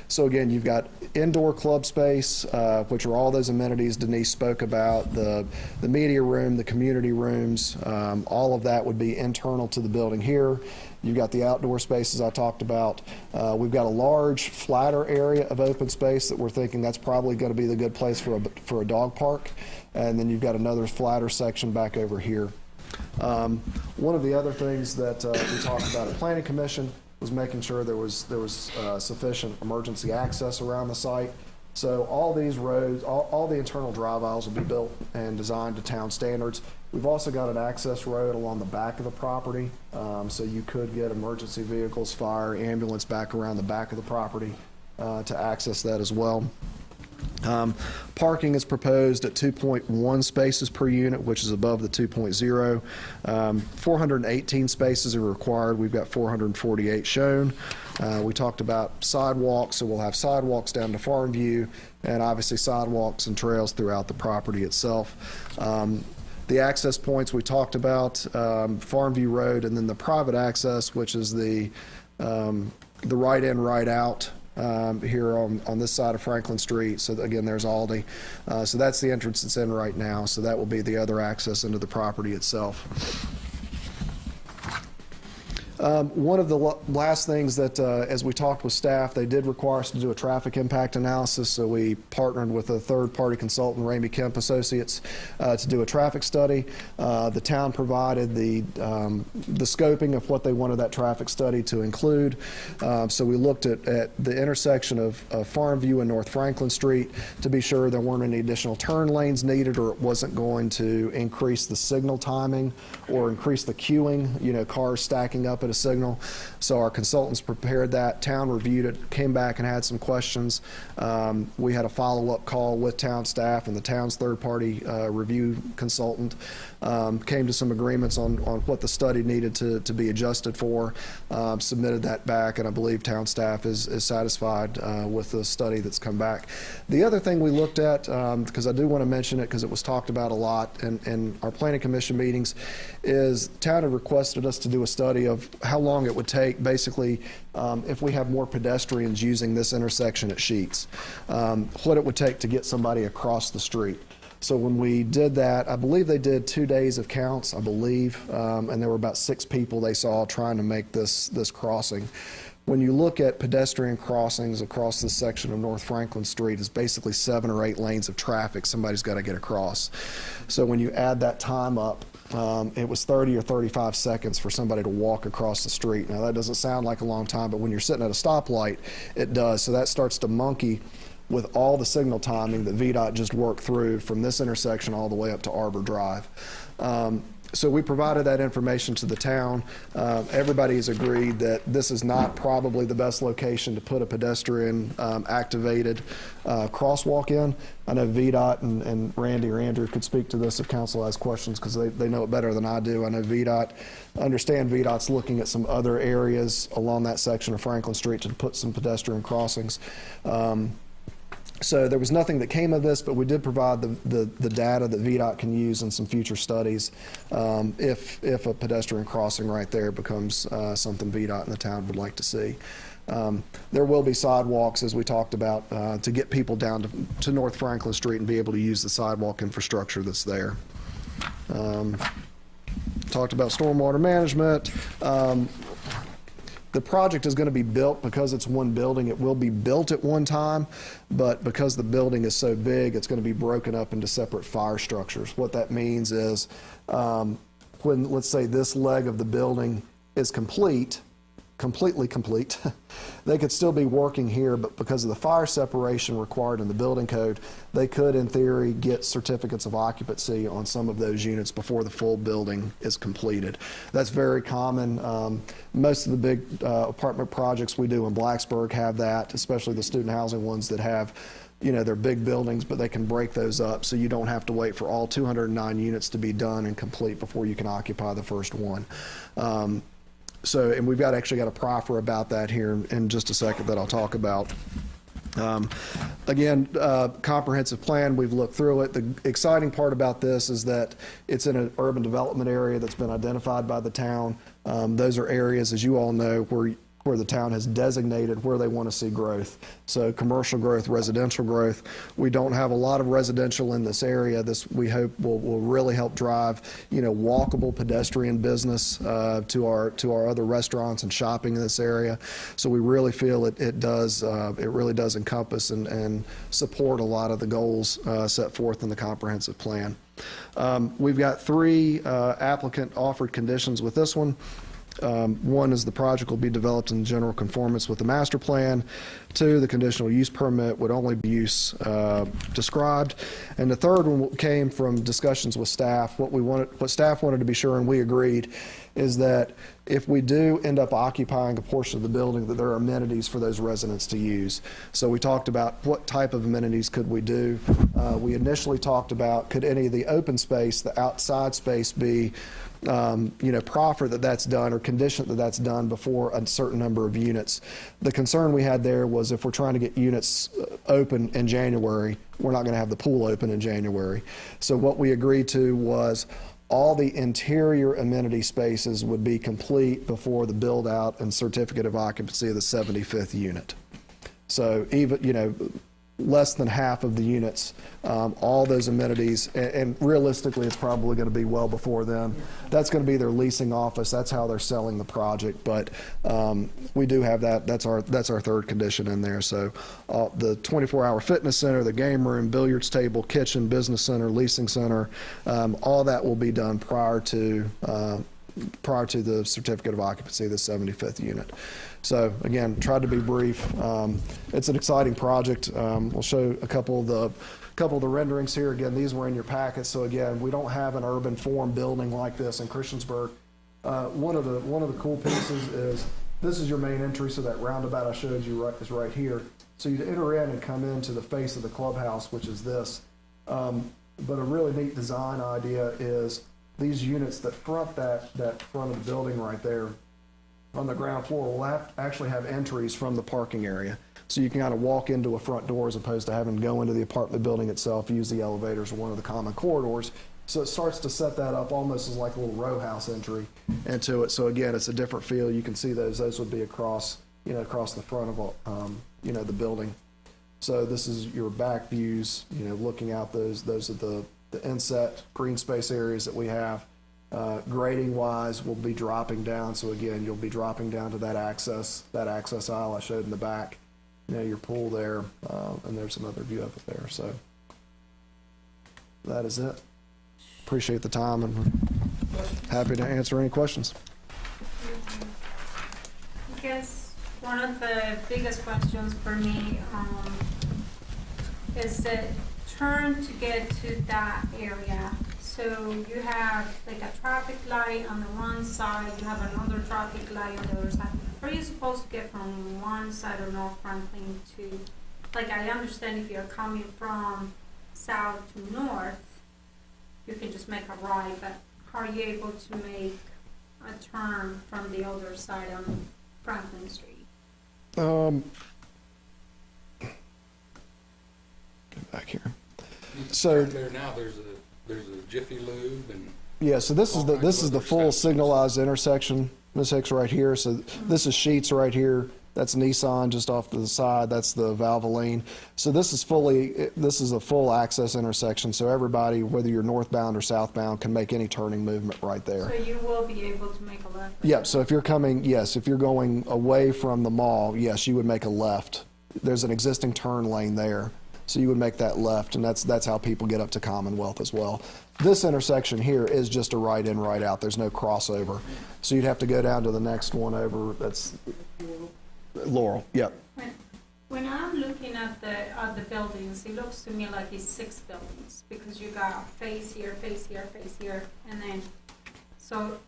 So again, you've got indoor club space, which are all those amenities Denise spoke about, the media room, the community rooms, all of that would be internal to the building here. You've got the outdoor spaces I talked about. We've got a large, flatter area of open space that we're thinking that's probably going to be the good place for a dog park. And then you've got another flatter section back over here. One of the other things that we talked about at Planning Commission was making sure there was sufficient emergency access around the site. So all these roads, all the internal drive aisles will be built and designed to town standards. We've also got an access road along the back of the property, so you could get emergency vehicles, fire, ambulance back around the back of the property to access that as well. Parking is proposed at 2.1 spaces per unit, which is above the 2.0. 418 spaces are required. We've got 448 shown. We talked about sidewalks, so we'll have sidewalks down to Farm View, and obviously sidewalks and trails throughout the property itself. The access points we talked about, Farm View Road, and then the private access, which is the right in, right out here on this side of Franklin Street. So again, there's Aldi. So that's the entrance it's in right now. So that will be the other access into the property itself. One of the last things that, as we talked with staff, they did require us to do a traffic impact analysis, so we partnered with a third-party consultant, Ramey Kemp Associates, to do a traffic study. The town provided the scoping of what they wanted that traffic study to include. So we looked at the intersection of Farm View and North Franklin Street to be sure there weren't any additional turn lanes needed, or it wasn't going to increase the signal timing or increase the queuing, you know, cars stacking up at a signal. So our consultants prepared that. Town reviewed it, came back and had some questions. We had a follow-up call with town staff and the town's third-party review consultant. Came to some agreements on what the study needed to be adjusted for. Submitted that back, and I believe town staff is satisfied with the study that's come back. The other thing we looked at, because I do want to mention it because it was talked about a lot in our planning commission meetings, is town had requested us to do a study of how long it would take, basically, if we have more pedestrians using this intersection at Sheets, what it would take to get somebody across the street. So when we did that, I believe they did 2 days of counts, I believe, and there were about 6 people they saw trying to make this crossing. When you look at pedestrian crossings across this section of North Franklin Street, it's basically 7 or 8 lanes of traffic somebody's got to get across. So when you add that time up, it was 30 or 35 seconds for somebody to walk across the street. Now that doesn't sound like a long time, but when you're sitting at a stoplight, it does. So that starts to monkey with all the signal timing that VDOT just worked through from this intersection all the way up to Arbor Drive. So we provided that information to the town. Everybody has agreed that this is not probably the best location to put a pedestrian activated crosswalk in. I know VDOT and Randy or Andrew could speak to this if council has questions, because they know it better than I do. I know VDOT's looking at some other areas along that section of Franklin Street to put some pedestrian crossings. So there was nothing that came of this, but we did provide the data that VDOT can use in some future studies if a pedestrian crossing right there becomes something VDOT and the town would like to see. There will be sidewalks, as we talked about, to get people down to North Franklin Street and be able to use the sidewalk infrastructure that's there. Talked about stormwater management. The project is going to be built because it's one building. It will be built at one time, but because the building is so big, it's going to be broken up into separate fire structures. What that means is when, let's say, this leg of the building is completely complete, they could still be working here, but because of the fire separation required in the building code, they could, in theory, get certificates of occupancy on some of those units before the full building is completed. That's very common. Most of the big apartment projects we do in Blacksburg have that, especially the student housing ones that have, you know, they're big buildings, but they can break those up so you don't have to wait for all 209 units to be done and complete before you can occupy the first one. And we've actually got a proffer about that here in just a second that I'll talk about. Again, comprehensive plan, we've looked through it. The exciting part about this is that it's in an urban development area that's been identified by the town. Those are areas, as you all know, where the town has designated where they want to see growth. So commercial growth, residential growth. We don't have a lot of residential in this area. This, we hope, will really help drive, walkable pedestrian business to our other restaurants and shopping in this area. So we really feel it really does encompass and support a lot of the goals set forth in the comprehensive plan. We've got 3 applicant offered conditions with this one. One is the project will be developed in general conformance with the master plan. 2, the conditional use permit would only be use described. And the third one came from discussions with staff. What staff wanted to be sure, and we agreed, is that if we do end up occupying a portion of the building, that there are amenities for those residents to use. So we talked about what type of amenities could we do. We initially talked about, could any of the open space, the outside space, be proffer that that's done or condition that that's done before a certain number of units. The concern we had there was if we're trying to get units open in January, we're not going to have the pool open in January. So what we agreed to was all the interior amenity spaces would be complete before the build out and certificate of occupancy of the 75th unit. So even, less than half of the units, all those amenities, and realistically, it's probably going to be well before then. That's going to be their leasing office. That's how they're selling the project. But we do have that. That's our third condition in there. So the 24-hour fitness center, the game room, billiards table, kitchen, business center, leasing center, all that will be done prior to the certificate of occupancy of the 75th unit. So again, tried to be brief. It's an exciting project. We'll show a couple of the renderings here. Again, these were in your packet. So again, we don't have an urban form building like this in Christiansburg. One of the cool pieces is this is your main entry. So that roundabout I showed you is right here. So you'd enter in and come into the face of the clubhouse, which is this. But a really neat design idea is these units that front that front of the building right there on the ground floor will actually have entries from the parking area. So you can kind of walk into a front door as opposed to having to go into the apartment building itself, use the elevators or one of the common corridors. So it starts to set that up almost as like a little row house entry into it. So again, it's a different feel. You can see those would be across the front of the building. So this is your back views, looking out those are the inset green space areas that we have. Grading wise, we'll be dropping down. So again, you'll be dropping down to that access aisle I showed in the back. Your pool there, and there's another view of it there. So that is it. Appreciate the time and we're happy to answer any questions. I guess one of the biggest questions for me is the turn to get to that area. So you have like a traffic light on the one side, you have another traffic light on the other side. Are you supposed to get from one side of North Franklin to, like, I understand if you're coming from south to north, you can just make a right, but are you able to make a turn from the other side on Franklin Street? Get back here. So there now there's a Jiffy Lube and yeah, so this is the full signalized intersection, Ms. Hicks, right here. So this is Sheetz right here. That's Nissan just off to the side. That's the Valvoline. So this is a full access intersection. So everybody, whether you're northbound or southbound, can make any turning movement right there. So you will be able to make a left? Yeah, so if you're going away from the mall, yes, you would make a left. There's an existing turn lane there. So you would make that left, and that's how people get up to Commonwealth as well. This intersection here is just a right in, right out. There's no crossover. So you'd have to go down to the next one over. That's Laurel. Yep. When I'm looking at the buildings, it looks to me like it's 6 buildings because you got face here, and then so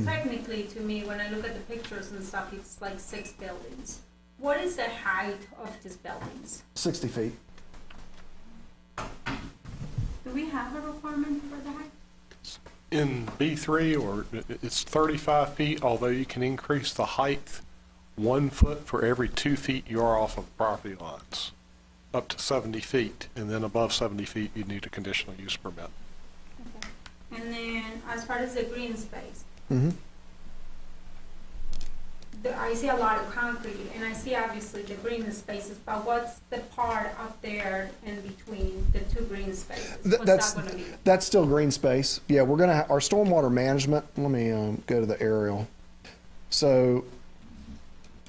technically to me, when I look at the pictures and stuff, it's like 6 buildings. What is the height of these buildings? 60 feet. Do we have a requirement for that? In B3, or it's 35 feet, although you can increase the height 1 foot for every 2 feet you are off of property lines. up to 70 feet, and then above 70 feet, you need a conditional use permit. Okay. And then as far as the green space, Mhm. I see a lot of concrete, and I see obviously the green spaces, but what's the part up there in between the two green spaces? What's That's, that gonna be? that's still green space. Yeah, we're gonna, our stormwater management, let me go to the aerial. So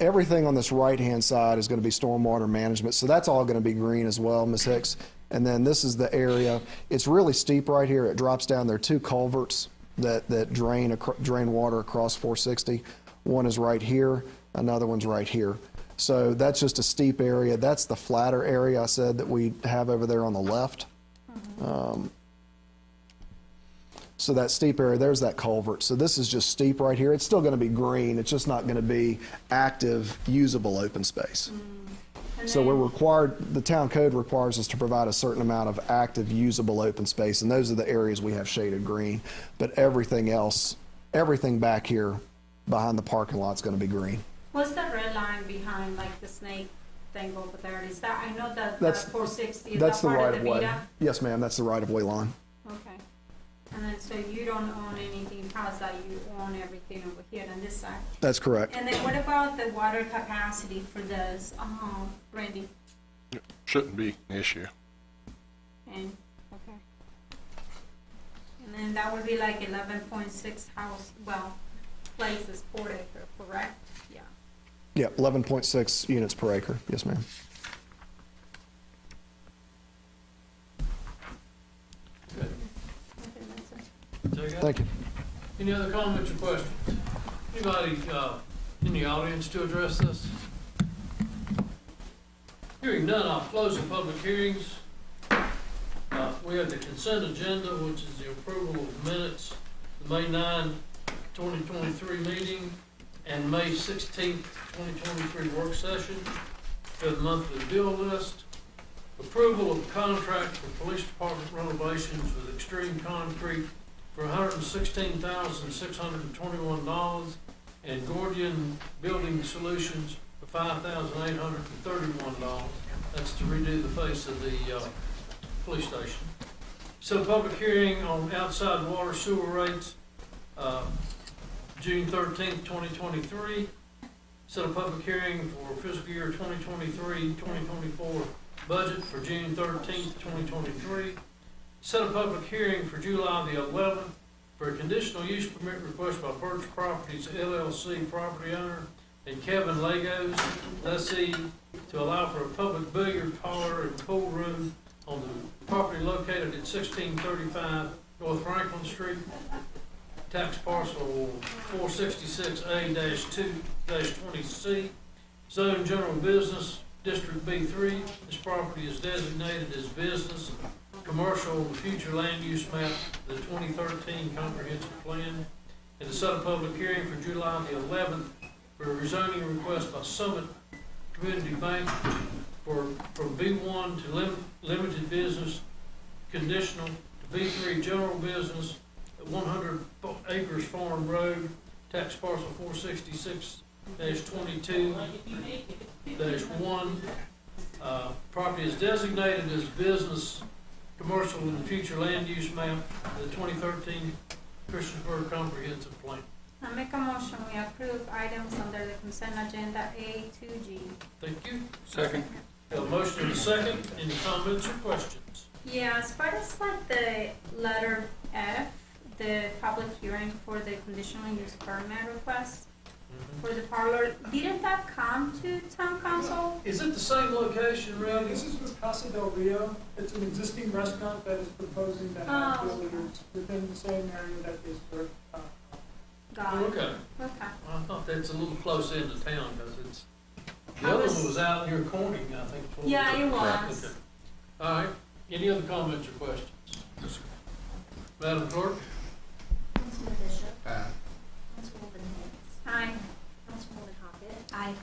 everything on this right-hand side is gonna be stormwater management, so that's all gonna be green as well, Ms. Hicks. And then this is the area, it's really steep right here, it drops down, there are two culverts that drain water across 460. One is right here, another one's right here. So that's just a steep area. That's the flatter area I said that we have over there on the left. So that steep area, there's that culvert. So this is just steep right here. It's still going to be green. It's just not going to be active, usable open space. And So we're then- required, the town code requires us to provide a certain amount of active, usable open space, and those are the areas we have shaded green. But everything else, everything back here behind the parking lot is going to be green. What's that red line behind, like the snake thing over there? Is that, I know that That's- 460, is That's that the part right of of the way. Vita? Yes, ma'am, that's the right of way line. Okay. And then, so you don't own anything past that, you own everything over here on this side? That's correct. And then what about the water capacity for this, Randy? Shouldn't be an issue. And, okay. And then that would be like 11.6 house, well, places per acre, correct? Yeah. Yeah, 11.6 units per acre. Yes, ma'am. Okay. Okay, that's it. Take that. Thank you. Any other comments or questions? Anybody in the audience to address this? Hearing none, I'll close the public hearings. We have the consent agenda, which is the approval of minutes, the May 9, 2023 meeting, and May 16, 2023 work session. We have the monthly bill list. Approval of contract for police department renovations with Extreme Concrete for $116,621, and Gordian Building Solutions for $5,831. That's to redo the face of the police station. So public hearing on outside water sewer rates, June 13th, 2023. Set a public hearing for fiscal year 2023-2024 budget for June 13th, 2023. Set a public hearing for July the 11th for a conditional use permit request by Birch Properties LLC property owner and Kevin Legos lessee to allow for a public billiard parlor and pool room on the property located at 1635 North Franklin Street, tax parcel 466A-2-20C, zone general business, District B3. This property is designated as business, commercial, future land use map, the 2013 comprehensive plan, and to set a public hearing for July the 11th for a rezoning request by Summit Community Bank from B1 to limited business, conditional to B3 general business at 100 Acres Farm Road, tax parcel 466-22-1. Property is designated as business, commercial in the future land use map, the 2013 Christiansburg Comprehensive Plan. I make a motion, we approve items under the consent agenda A to G. Thank you. Second. Have a motion and a second. Any comments or questions? Yeah, as far as like the letter F, the public hearing for the conditional use permit request for the parlor, didn't that come to town council? Is it the same location, Randy? This is with Casa del Rio. It's an existing restaurant that is proposing to have Oh. billiards within the same area that is for, Got Oh, it. okay. Okay. I thought that's a little close into town, because it's, the I other was- one was out near Corning, I think. Yeah, it Correct, was. okay. All right, any other comments or questions? Madam Clerk? Councilman Bishop. Councilwoman Hicks. Aye. Councilwoman Hockett. Aye.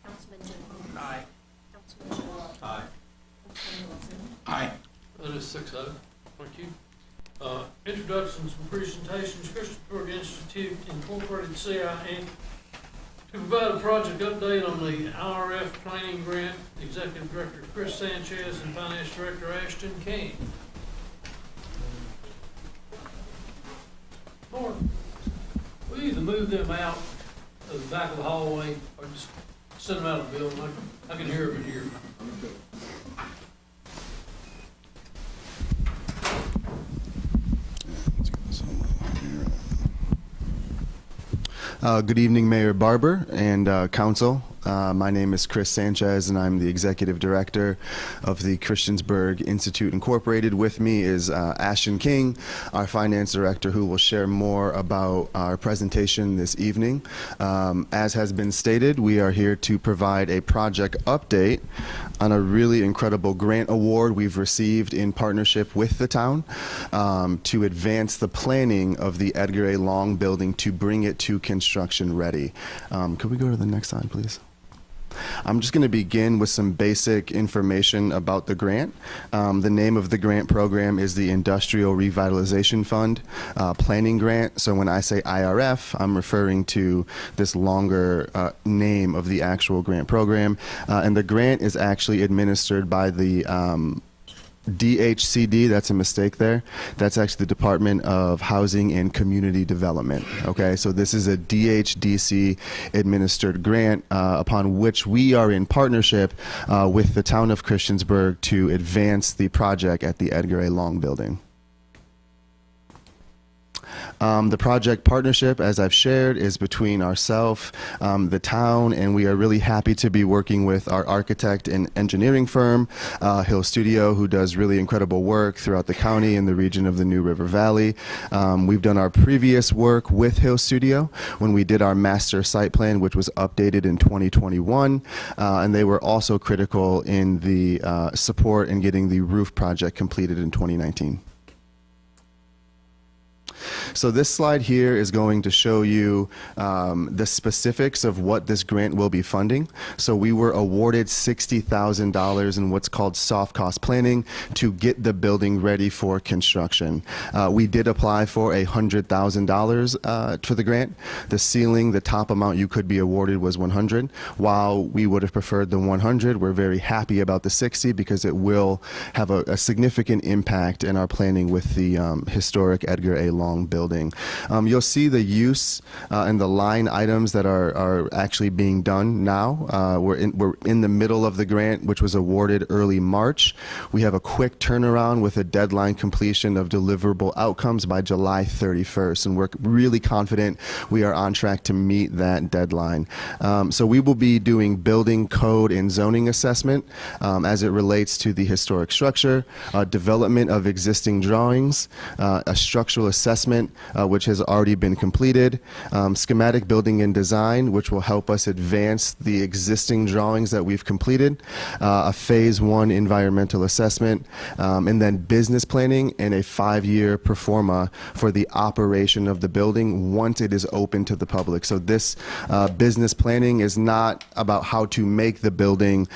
Councilman Jones. Aye. Councilman Shaw. Aye. Councilman Wilson. Aye. That is 6-0. Thank you. Introductions and presentations, Christiansburg Institute Incorporated CI Inc. To provide a project update on the IRF planning grant, Executive Director Chris Sanchez and Finance Director Ashton King. Or we either move them out to the back of the hallway or just send them out of the building. I can hear them in here. Good evening, Mayor Barber and Council. My name is Chris Sanchez, and I'm the Executive Director of the Christiansburg Institute Incorporated. With me is Ashton King, our Finance Director, who will share more about our presentation this evening. As has been stated, we are here to provide a project update on a really incredible grant award we've received in partnership with the town to advance the planning of the Edgar A. Long building to bring it to construction ready. Could we go to the next slide, please? I'm just going to begin with some basic information about the grant. The name of the grant program is the Industrial Revitalization Fund Planning Grant. So when I say IRF, I'm referring to this longer name of the actual grant program. And the grant is actually administered by the DHCD, that's a mistake there. That's actually the Department of Housing and Community Development. Okay, so this is a DHDC administered grant upon which we are in partnership with the town of Christiansburg to advance the project at the Edgar A. Long building. The project partnership, as I've shared, is between ourselves, the town, and we are really happy to be working with our architect and engineering firm, Hill Studio, who does really incredible work throughout the county and the region of the New River Valley. We've done our previous work with Hill Studio when we did our master site plan, which was updated in 2021, and they were also critical in the support in getting the roof project completed in 2019. So this slide here is going to show you the specifics of what this grant will be funding. So we were awarded $60,000 in what's called soft cost planning to get the building ready for construction. We did apply for $100,000 for the grant. The ceiling, the top amount you could be awarded was $100,000. While we would have preferred the $100,000, we're very happy about the $60,000 because it will have a significant impact in our planning with the historic Edgar A. Long building. You'll see the use and the line items that are actually being done now. We're in the middle of the grant, which was awarded early March. We have a quick turnaround with a deadline completion of deliverable outcomes by July 31st, and we're really confident we are on track to meet that deadline. So we will be doing building code and zoning assessment as it relates to the historic structure, development of existing drawings, a structural assessment which has already been completed, schematic building and design, which will help us advance the existing drawings that we've completed, a phase 1 environmental assessment, and then business planning and a 5-year pro forma for the operation of the building once it is open to the public. So this business planning is not about how to make the building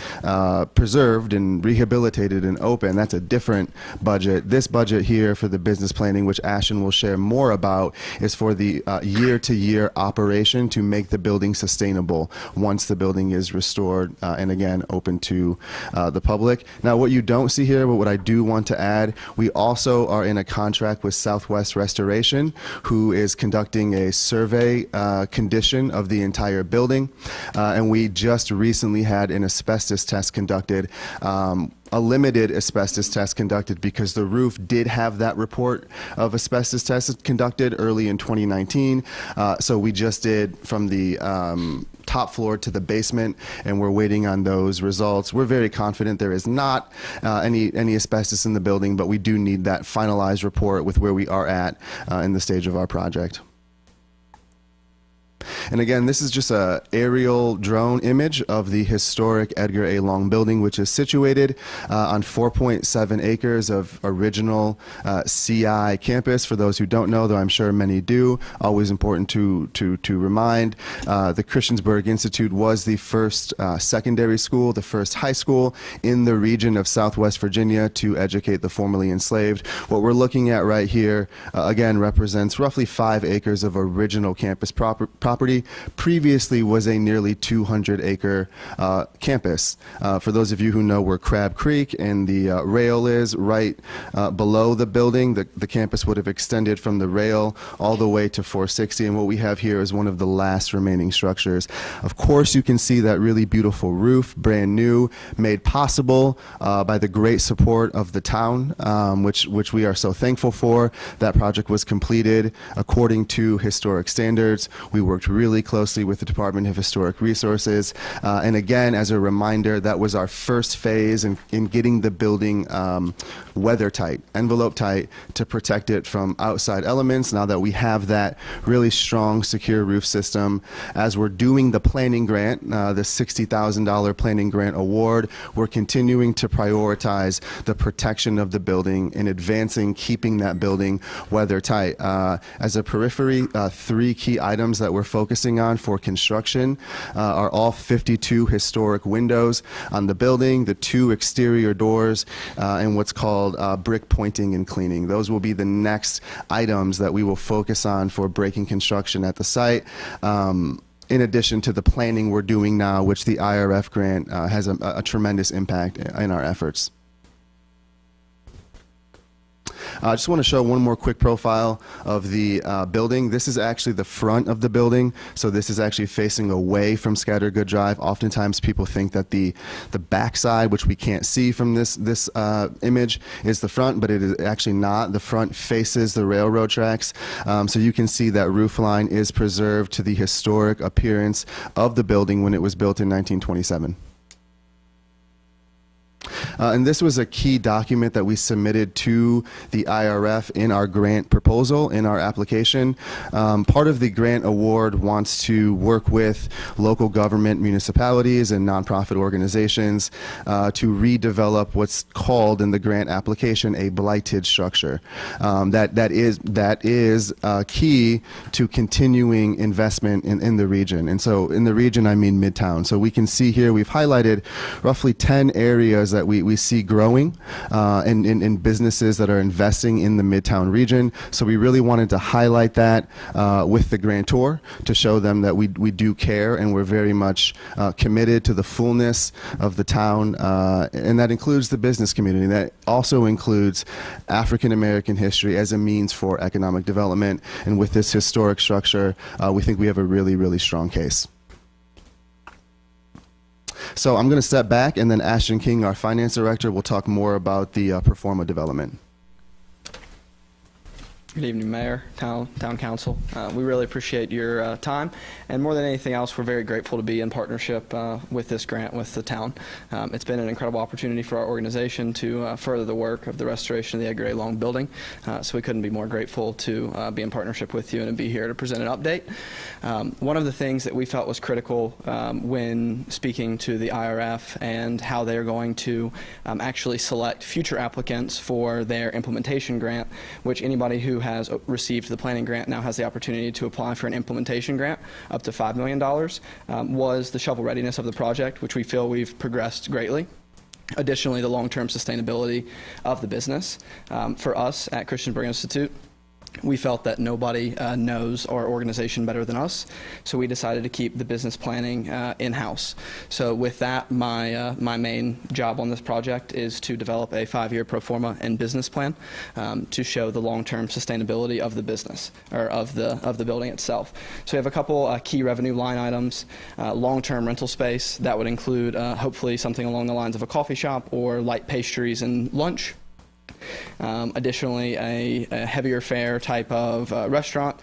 preserved and rehabilitated and open. That's a different budget. This budget here for the business planning, which Ashton will share more about, is for the year-to-year operation to make the building sustainable once the building is restored and again open to the public. Now, what you don't see here, but what I do want to add, we also are in a contract with Southwest Restoration, who is conducting a survey condition of the entire building, and we just recently had an asbestos test conducted. A limited asbestos test conducted because the roof did have that report of asbestos test conducted early in 2019. So we just did from the top floor to the basement, and we're waiting on those results. We're very confident there is not any asbestos in the building, but we do need that finalized report with where we are at in the stage of our project. And again, this is just an aerial drone image of the historic Edgar A. Long building, which is situated on 4.7 acres of original CI campus. For those who don't know, though I'm sure many do, always important to remind, the Christiansburg Institute was the first secondary school, the first high school in the region of Southwest Virginia to educate the formerly enslaved. What we're looking at right here, again, represents roughly 5 acres of original campus property. Periphery previously was a nearly 200-acre campus. For those of you who know where Crab Creek and the rail is, right below the building, the campus would have extended from the rail all the way to 460, and what we have here is one of the last remaining structures. Of course, you can see that really beautiful roof, brand new, made possible by the great support of the town, which we are so thankful for. That project was completed according to historic standards. We worked really closely with the Department of Historic Resources, and again, as a reminder, that was our first phase in getting the building weather tight, envelope tight, to protect it from outside elements. Now that we have that really strong, secure roof system, as we're doing the planning grant, the $60,000 planning grant award, we're continuing to prioritize the protection of the building and advancing keeping that building weather tight. As a periphery, 3 key items that we're focusing on for construction are all 52 historic windows on the building, the 2 exterior doors, and what's called brick pointing and cleaning. Those will be the next items that we will focus on for breaking construction at the site. In addition to the planning we're doing now, which the IRF grant has a tremendous impact in our efforts. I just want to show one more quick profile of the building. This is actually the front of the building, so this is actually facing away from Scattergood Drive. Oftentimes people think that the backside, which we can't see from this image, is the front, but it is actually not. The front faces the railroad tracks, so you can see that roof line is preserved to the historic appearance of the building when it was built in 1927. And this was a key document that we submitted to the IRF in our grant proposal, in our application. Part of the grant award wants to work with local government, municipalities, and nonprofit organizations to redevelop what's called in the grant application a blighted structure. That is key to continuing investment in the region. And so in the region, I mean Midtown. So we can see here, we've highlighted roughly 10 areas that we see growing in businesses that are investing in the Midtown region. So we really wanted to highlight that with the grantor to show them that we do care and we're very much committed to the fullness of the town, and that includes the business community. That also includes African American history as a means for economic development. And with this historic structure, we think we have a really, really strong case. So I'm going to step back, and then Ashton King, our finance director, will talk more about the Performa development. Good evening, Mayor, Town Council. We really appreciate your time, and more than anything else, we're very grateful to be in partnership with this grant with the town. It's been an incredible opportunity for our organization to further the work of the restoration of the Edgar A. Long building, so we couldn't be more grateful to be in partnership with you and to be here to present an update. One of the things that we felt was critical when speaking to the IRF and how they're going to actually select future applicants for their implementation grant, which anybody who has received the planning grant now has the opportunity to apply for an implementation grant up to $5 million, was the shovel readiness of the project, which we feel we've progressed greatly. Additionally, the long-term sustainability of the business. For us at Christiansburg Institute, we felt that nobody knows our organization better than us, so we decided to keep the business planning in-house. So with that, my main job on this project is to develop a 5-year pro forma and business plan to show the long-term sustainability of the business, or of the building itself. So we have a couple key revenue line items. Long-term rental space, that would include hopefully something along the lines of a coffee shop or light pastries and lunch. Additionally, a heavier fare type of restaurant.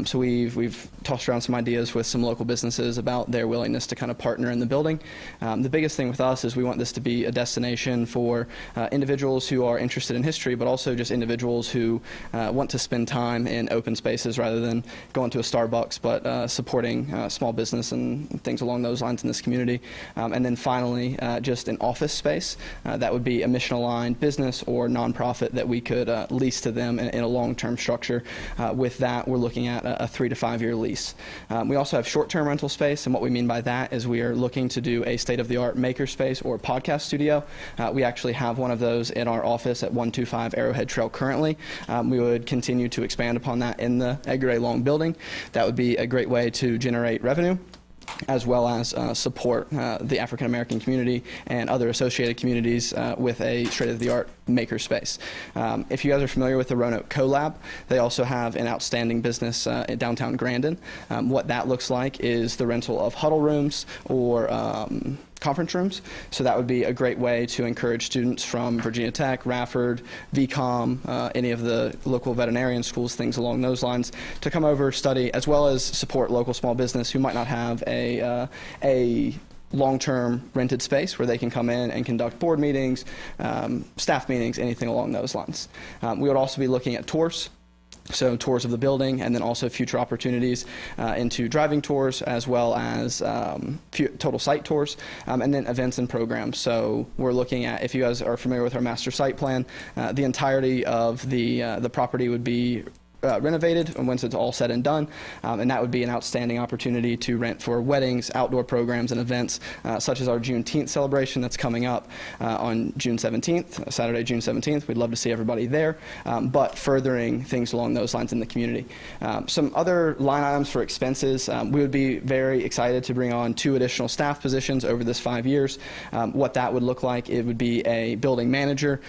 So we've tossed around some ideas with some local businesses about their willingness to kind of partner in the building. The biggest thing with us is we want this to be a destination for individuals who are interested in history, but also just individuals who want to spend time in open spaces rather than going to a Starbucks, but supporting small business and things along those lines in this community. And then finally, just an office space that would be a mission-aligned business or nonprofit that we could lease to them in a long-term structure. With that, we're looking at a 3 to 5 year lease. We also have short-term rental space, and what we mean by that is we are looking to do a state-of-the-art makerspace or podcast studio. We actually have one of those in our office at 125 Arrowhead Trail currently. We would continue to expand upon that in the Edgar A. Long building. That would be a great way to generate revenue, as well as support the African American community and other associated communities with a state-of-the-art makerspace. If you guys are familiar with the Roanoke CoLab, they also have an outstanding business in downtown Grandin. What that looks like is the rental of huddle rooms or conference rooms. So that would be a great way to encourage students from Virginia Tech, Rafford, VCOM, any of the local veterinarian schools, things along those lines, to come over, study, as well as support local small business who might not have a long-term rented space where they can come in and conduct board meetings, staff meetings, anything along those lines. We would also be looking at tours. So tours of the building, and then also future opportunities into driving tours, as well as total site tours, and then events and programs. So we're looking at, if you guys are familiar with our master site plan, the entirety of the property would be renovated once it's all said and done, and that would be an outstanding opportunity to rent for weddings, outdoor programs, and events such as our Juneteenth celebration that's coming up on June 17th, Saturday, June 17th. We'd love to see everybody there, but furthering things along those lines in the community. Some other line items for expenses, we would be very excited to bring on 2 additional staff positions over this 5 years. What that would look like, it would be a building manager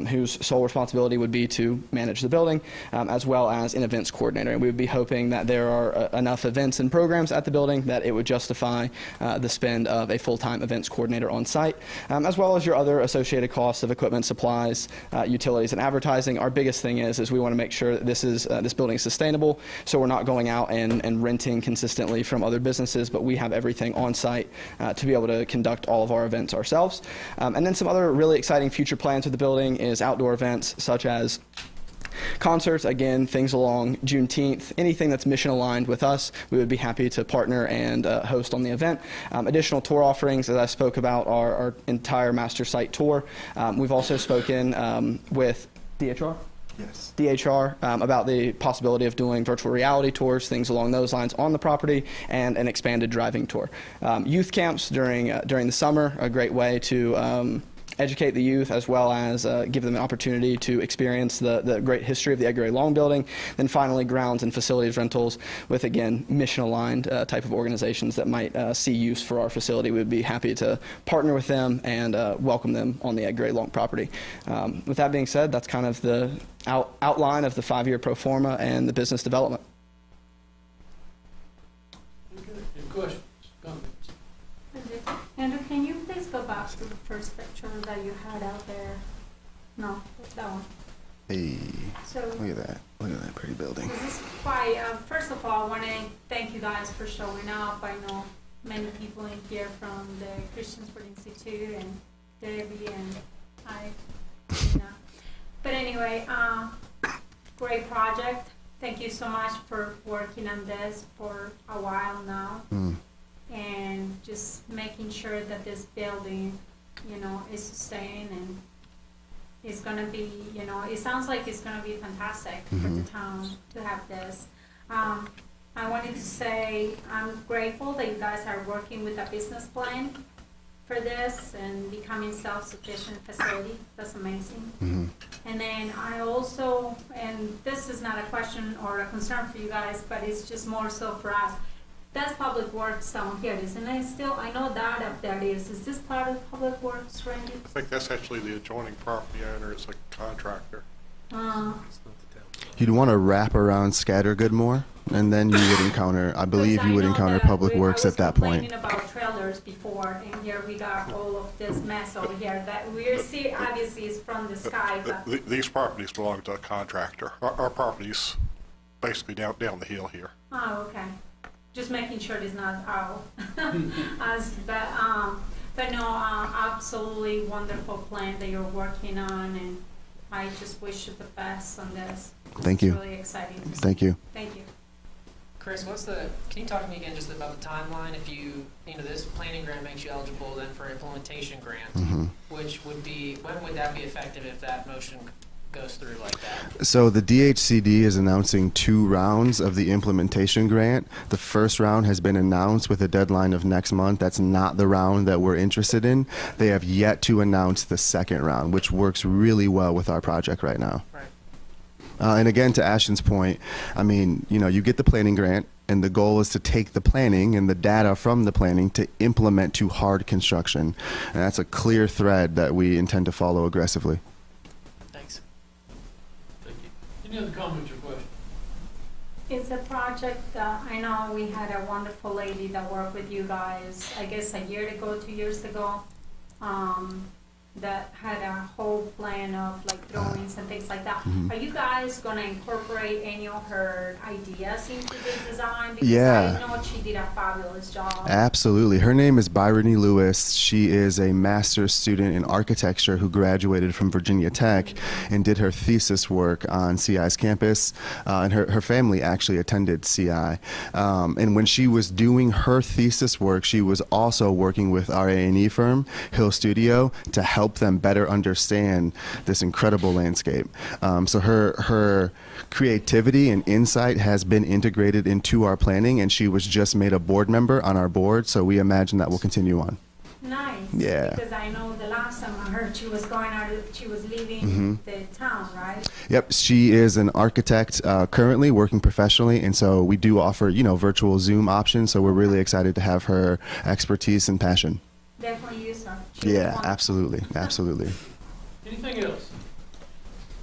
whose sole responsibility would be to manage the building, as well as an events coordinator. And we would be hoping that there are enough events and programs at the building that it would justify the spend of a full-time events coordinator on site, as well as your other associated costs of equipment, supplies, utilities, and advertising. Our biggest thing is we want to make sure that this building is sustainable, so we're not going out and renting consistently from other businesses, but we have everything on site to be able to conduct all of our events ourselves. And then some other really exciting future plans with the building is outdoor events such as concerts, again, things along Juneteenth, anything that's mission aligned with us, we would be happy to partner and host on the event. Additional tour offerings, as I spoke about, our entire master site tour. We've also spoken with DHR? Yes. DHR about the possibility of doing virtual reality tours, things along those lines on the property, and an expanded driving tour. Youth camps during the summer, a great way to educate the youth, as well as give them an opportunity to experience the great history of the Edgar A. Long building. Then finally, grounds and facilities rentals with, again, mission-aligned type of organizations that might see use for our facility. We would be happy to partner with them and welcome them on the Edgar A. Long property. With that being said, that's kind of the outline of the 5-year pro forma and the business development. Any questions, comments? Andrew, can you please go back to the first picture that you had out there? No, that one. Hey, So, look at that. Look at that pretty building. this is quite, first of all, I want to thank you guys for showing up. I know many people in here from the Christian Sport Institute and Debbie and But anyway, great project. Thank you so much for working on this for a while now. And just making sure that this building, is sustained and is gonna be, it sounds like it's gonna be fantastic for the town to have this. I wanted to say I'm grateful that you guys are working with a business plan for this and becoming self-sufficient facility. That's amazing. And then I also, and this is not a question or a concern for you guys, but it's just more so for us. That's Public Works down here, isn't it? Still, I know that up there is. Is this part of Public Works, Randy? I think that's actually the adjoining property owner. It's a contractor. You'd want to wrap around Scattergood more, and then you would encounter, I believe you would encounter Public Works at that point. I was complaining about trailers before, and here we got all of this mess over here that we're seeing, obviously, is from the sky, but. These properties belong to a contractor. Our property's basically down the hill here. Oh, okay. Just making sure it's not out. But no, absolutely wonderful plan that you're working on, and I just wish you the best on this. Thank you. It's really exciting. Thank you. Thank you. Chris, can you talk to me again just about the timeline? If this planning grant makes you eligible then for implementation grant, which would be, when would that be effective if that motion goes through like that? So the DHCD is announcing 2 rounds of the implementation grant. The first round has been announced with a deadline of next month. That's not the round that we're interested in. They have yet to announce the second round, which works really well with our project right now. Right. And again, to Ashton's point, I mean, you know, you get the planning grant, and the goal is to take the planning and the data from the planning to implement to hard construction. And that's a clear thread that we intend to follow aggressively. Thanks. Thank you. Any other comments or questions? It's a project, I know we had a wonderful lady that worked with you guys, I guess a year ago, 2 years ago, that had a whole plan of like drawings and things like that. Mhm. Are you guys gonna incorporate any of her ideas into the design? Because Yeah. I know she did a fabulous job. Absolutely. Her name is Byrony Lewis. She is a master's student in architecture who graduated from Virginia Tech and did her thesis work on CI's campus. And her family actually attended CI. And when she was doing her thesis work, she was also working with our A&E firm, Hill Studio, to help them better understand this incredible landscape. So her creativity and insight has been integrated into our planning, and she was just made a board member on our board, so we imagine that will continue on. Nice. Yeah. Because I know the last time I heard she was going out, she was leaving Mhm. the town, right? Yep, she is an architect currently working professionally, and so we do offer, you know, virtual Zoom options, so we're really excited to have her expertise and passion. Definitely use her. She was Yeah, wonderful. absolutely, absolutely. Anything else?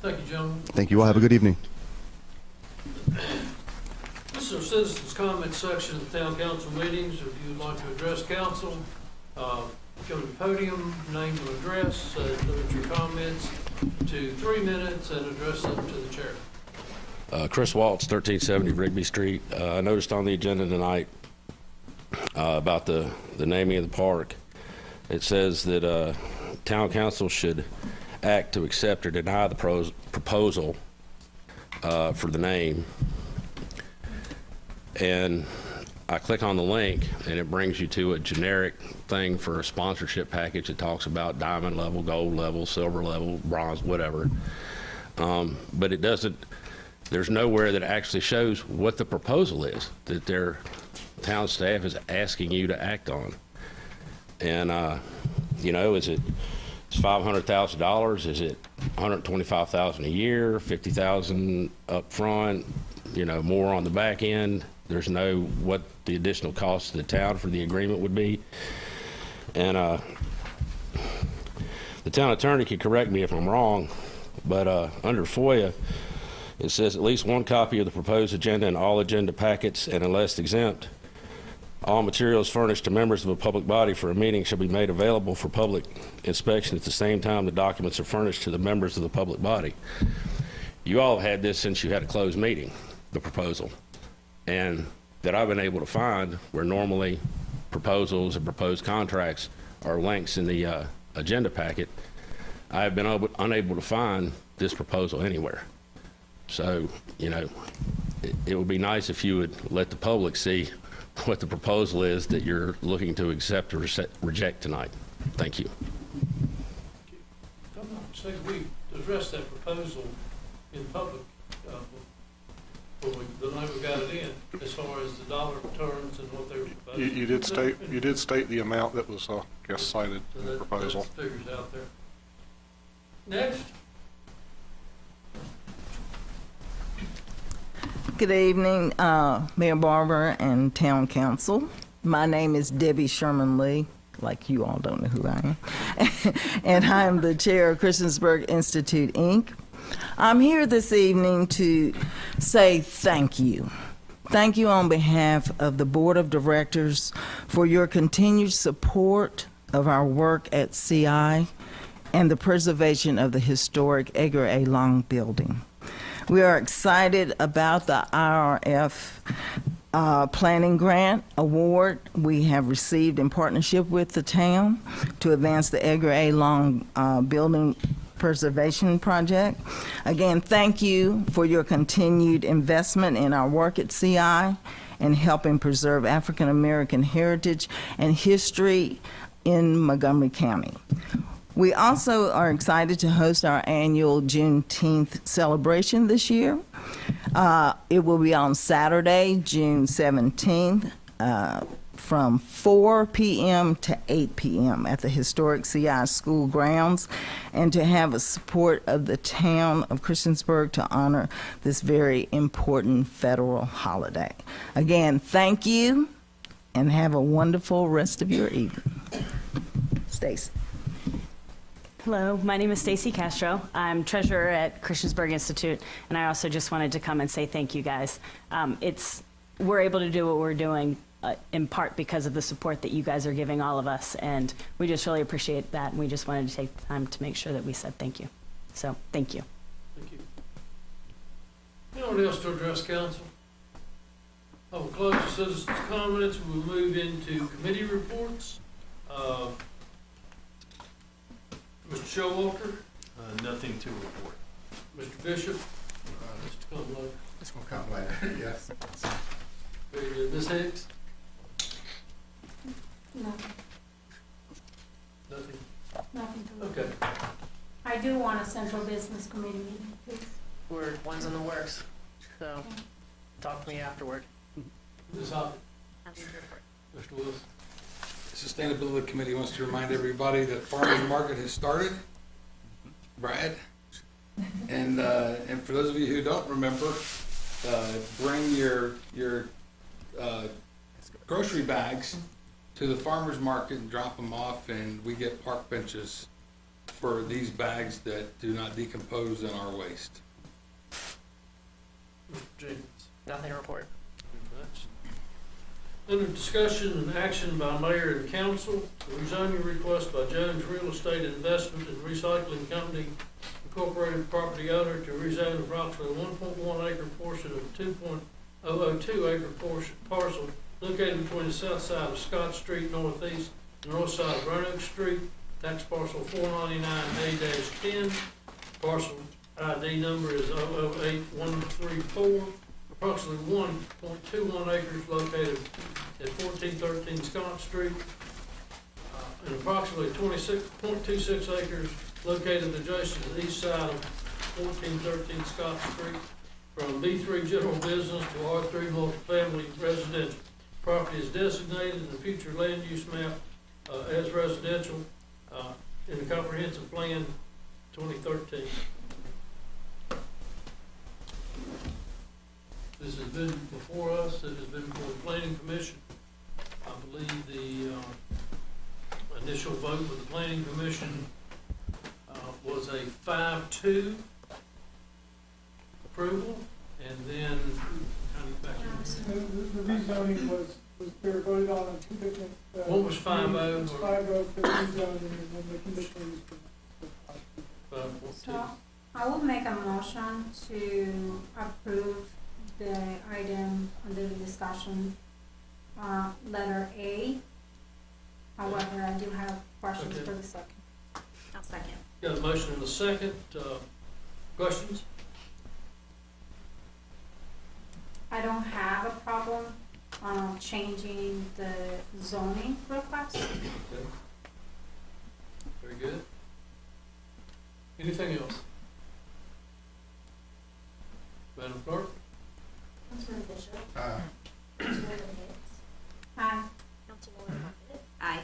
Thank you, gentlemen. Thank you all. Have a good evening. This is our citizens' comment section of the town council meetings. If you would like to address council, come to the podium, name and address, limit your comments to 3 minutes and address them to the chair. Chris Waltz, 1370 Rigby Street. I noticed on the agenda tonight about the naming of the park. It says that town council should act to accept or deny the proposal for the name. And I click on the link and it brings you to a generic thing for a sponsorship package that talks about diamond level, gold level, silver level, bronze, whatever. But it doesn't, there's nowhere that actually shows what the proposal is that their town staff is asking you to act on. And, you know, it's $500,000? Is it $125,000 a year, $50,000 up front, you know, more on the back end? There's no what the additional cost to the town for the agreement would be. And the town attorney could correct me if I'm wrong, but under FOIA, it says at least one copy of the proposed agenda and all agenda packets, and unless exempt, all materials furnished to members of a public body for a meeting shall be made available for public inspection at the same time the documents are furnished to the members of the public body. You all have had this since you had a closed meeting, the proposal, and that I've been able to find where normally proposals and proposed contracts are links in the agenda packet. I have been unable to find this proposal anywhere. So, you know, it would be nice if you would let the public see what the proposal is that you're looking to accept or reject tonight. Thank you. I'm not saying we addressed that proposal in public, the night we got it in, as far as the dollar terms and what they were proposing. You did state the amount that was, guess, cited So in the that proposal. figures out there. Next. Good evening, Mayor Barber and Town Council. My name is Debbie Sherman Lee, like you all don't know who I am. And I am the chair of Christiansburg Institute, Inc. I'm here this evening to say thank you. Thank you on behalf of the Board of Directors for your continued support of our work at CI and the preservation of the historic Edgar A. Long building. We are excited about the IRF Planning Grant Award we have received in partnership with the town to advance the Edgar A. Long Building Preservation Project. Again, thank you for your continued investment in our work at CI and helping preserve African American heritage and history in Montgomery County. We also are excited to host our annual Juneteenth celebration this year. It will be on Saturday, June 17th, from 4 p.m. to 8 p.m. at the historic CI School grounds, and to have a support of the town of Christiansburg to honor this very important federal holiday. Again, thank you, and have a wonderful rest of your evening. Stacy. Hello, my name is Stacy Castro. I'm treasurer at Christiansburg Institute, and I also just wanted to come and say thank you guys. We're able to do what we're doing in part because of the support that you guys are giving all of us, and we just really appreciate that, and we just wanted to take the time to make sure that we said thank you. So, thank you. Thank you. Anyone else to address council? I will close the citizens' comments. We'll move into committee reports. Mr. Showalter? Nothing to report. Mr. Bishop? Mr. Cumberland? It's gonna come later, yes. Very good. Ms. Hicks? No, Nothing? nothing to look. Okay. I do want a central business committee meeting, please. One's in the works, so talk to me afterward. Ms. Hoppy? Nothing to report. Mr. Wilson? Sustainability Committee wants to remind everybody that farmers market has started. Brad? And for those of you who don't remember, bring your grocery bags to the farmers market and drop them off, and we get park benches for these bags that do not decompose in our waste. Mr. Jenkins? Nothing to report. Very much. Under discussion and action by mayor and council, the rezoning request by Jones Real Estate Investment and Recycling Company Incorporated property owner to rezone approximately 1.1 acre portion of 2.002 acre parcel located between the south side of Scott Street northeast and north side of Roanoke Street, tax parcel 499A-10, parcel ID number is 008134, approximately 1.21 acres located at 1413 Scott Street, and approximately 26.26 acres located adjacent to the east side of 1413 Scott Street, from B3 general business to R3 multifamily residential. Property is designated in the future land use map as residential in the comprehensive plan 2013. This has been before us, it has been before the Planning Commission. I believe the initial vote with the Planning Commission was a 5-2 approval, and then The rezoning was they were voted on two different. What was 5-0? It was 5-0 for the rezoning, and then the conditional use was 5-2. So I will make a motion to approve the item under the discussion, letter A. However, I do have questions Okay. for the second. I'll second. Got a motion and a second. Questions? I don't have a problem changing the zoning request. Okay. Very good. Anything else? Madam Clerk? Councilman Bishop. Councilwoman Hicks. Aye. Councilwoman Hoppett. Aye.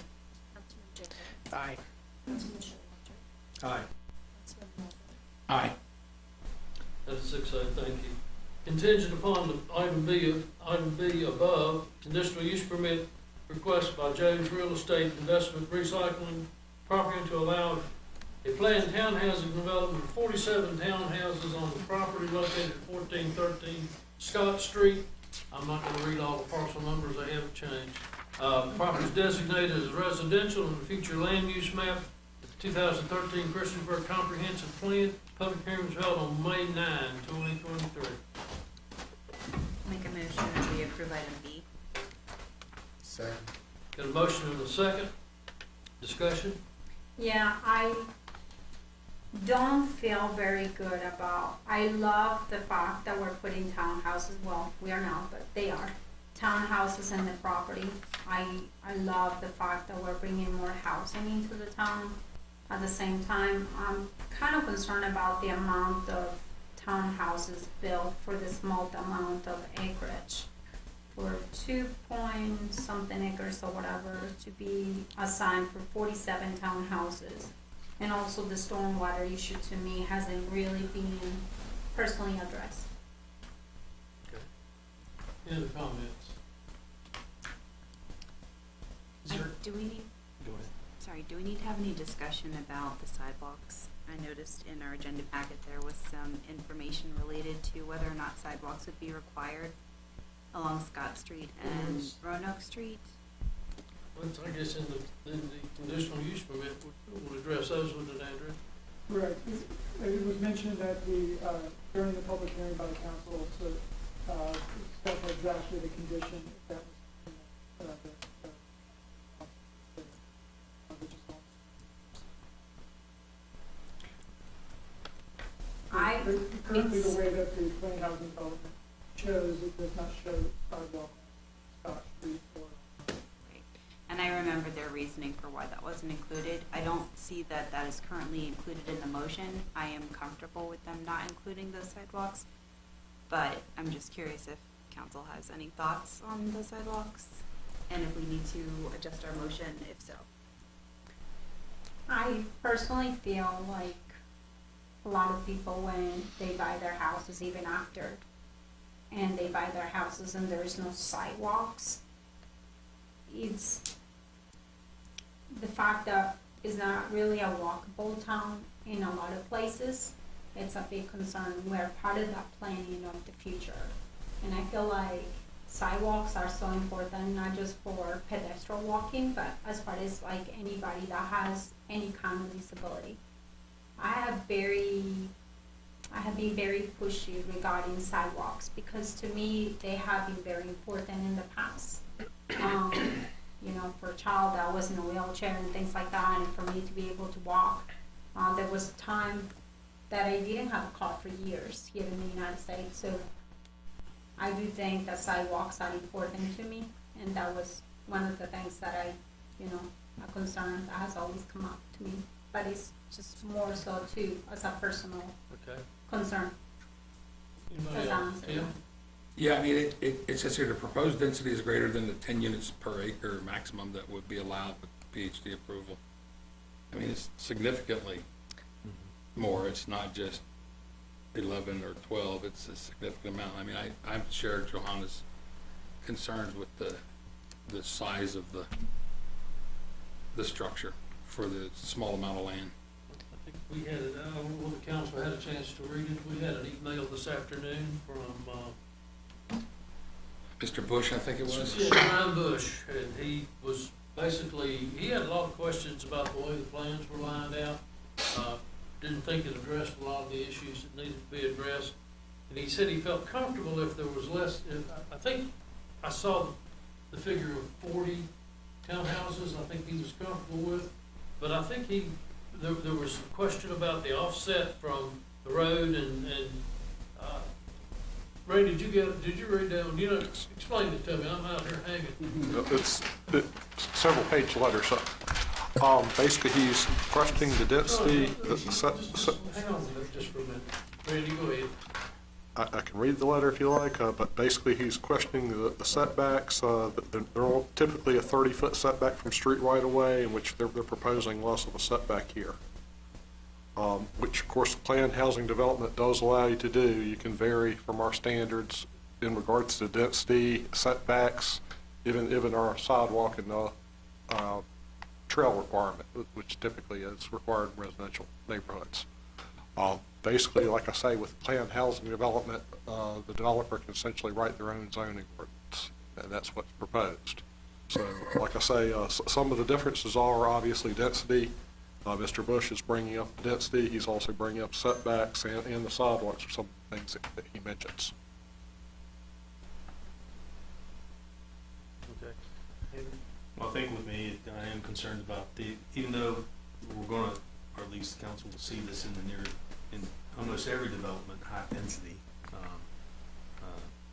Councilman Jenkins. Aye. Councilman Showalter. Aye. Councilman Wilson. Aye. That's 6-0, thank you. Contingent upon the item B above, conditional use permit request by Jones Real Estate Investment Recycling property to allow a planned townhousing development of 47 townhouses on the property located at 1413 Scott Street. I'm not gonna read all the parcel numbers, they haven't changed. Property is designated as residential in the future land use map, the 2013 Christiansburg Comprehensive Plan. Public hearing was held on May 9, 2023. Make a motion that we approve item B. Second. Got a motion and a second. Discussion? Yeah, I don't feel very good about, I love the fact that we're putting townhouses, well, we are not, but they are, townhouses in the property. I love the fact that we're bringing more housing into the town. At the same time, I'm kind of concerned about the amount of townhouses built for the small amount of acreage. For 2-point-something acres or whatever to be assigned for 47 townhouses. And also the stormwater issue to me hasn't really been personally addressed. Any other comments? Do we need, Go ahead. sorry, do we need to have any discussion about the sidewalks? I noticed in our agenda packet there was some information related to whether or not sidewalks would be required along Scott Street and Roanoke Street. Well, I guess in the conditional use permit, we'll address those with an address. Right. It was mentioned at the, during the public hearing by the council to specify exactly the condition that was, currently the way that the planned housing development shows, it does not show sidewalk on Scott Street or. And I remember their reasoning for why that wasn't included. I don't see that that is currently included in the motion. I am comfortable with them not including those sidewalks, but I'm just curious if council has any thoughts on the sidewalks and if we need to adjust our motion, if so. I personally feel like a lot of people, when they buy their houses, even after, and they buy their houses and there's no sidewalks, it's the fact that it's not really a walkable town in a lot of places. It's a big concern. We're part of that planning of the future. And I feel like sidewalks are so important, not just for pedestrian walking, but as far as like anybody that has any kind of disability. I have been very pushy regarding sidewalks because to me they have been very important in the past. You know, for a child that was in a wheelchair and things like that, and for me to be able to walk. There was a time that I didn't have a car for years here in the United States, so I do think that sidewalks are important to me, and that was one of the things that a concern that has always come up to me. But it's just more so too as a personal concern. Anybody else? Tim? Yeah, I mean, it says here the proposed density is greater than the 10 units per acre maximum that would be allowed with PhD approval. I mean, it's significantly more. It's not just 11 or 12. It's a significant amount. I mean, I share Johanna's concerns with the size of the structure for the small amount of land. I think we had it, the council had a chance to read it. We had an email this afternoon from Mr. Bush, I think it was? Yeah, Brian Bush, and he was basically, he had a lot of questions about the way the plans were lined out. Didn't think it addressed a lot of the issues that needed to be addressed. And he said he felt comfortable if there was less, I think I saw the figure of 40 townhouses, I think he was comfortable with. But I think there was a question about the offset from the road and Ray, did you read that one? Explain it to me. I'm out here hanging. It's several page letter. So, basically, he's questioning the density. Hang on just for a minute. Randy, go ahead. I can read the letter if you like, but basically he's questioning the setbacks. They're all typically a 30-foot setback from street right away, in which they're proposing less of a setback here. Which, of course, planned housing development does allow you to do. You can vary from our standards in regards to density, setbacks, even our sidewalk and trail requirement, which typically is required in residential neighborhoods. Basically, like I say, with planned housing development, the developer can essentially write their own zoning ordinance, and that's what's proposed. So, like I say, some of the differences are obviously density. Mr. Bush is bringing up density. He's also bringing up setbacks, and the sidewalks are some things that he mentions. Okay. Well, I think with me, I am concerned about even though we're going to, or at least the council will see this in almost every development, high density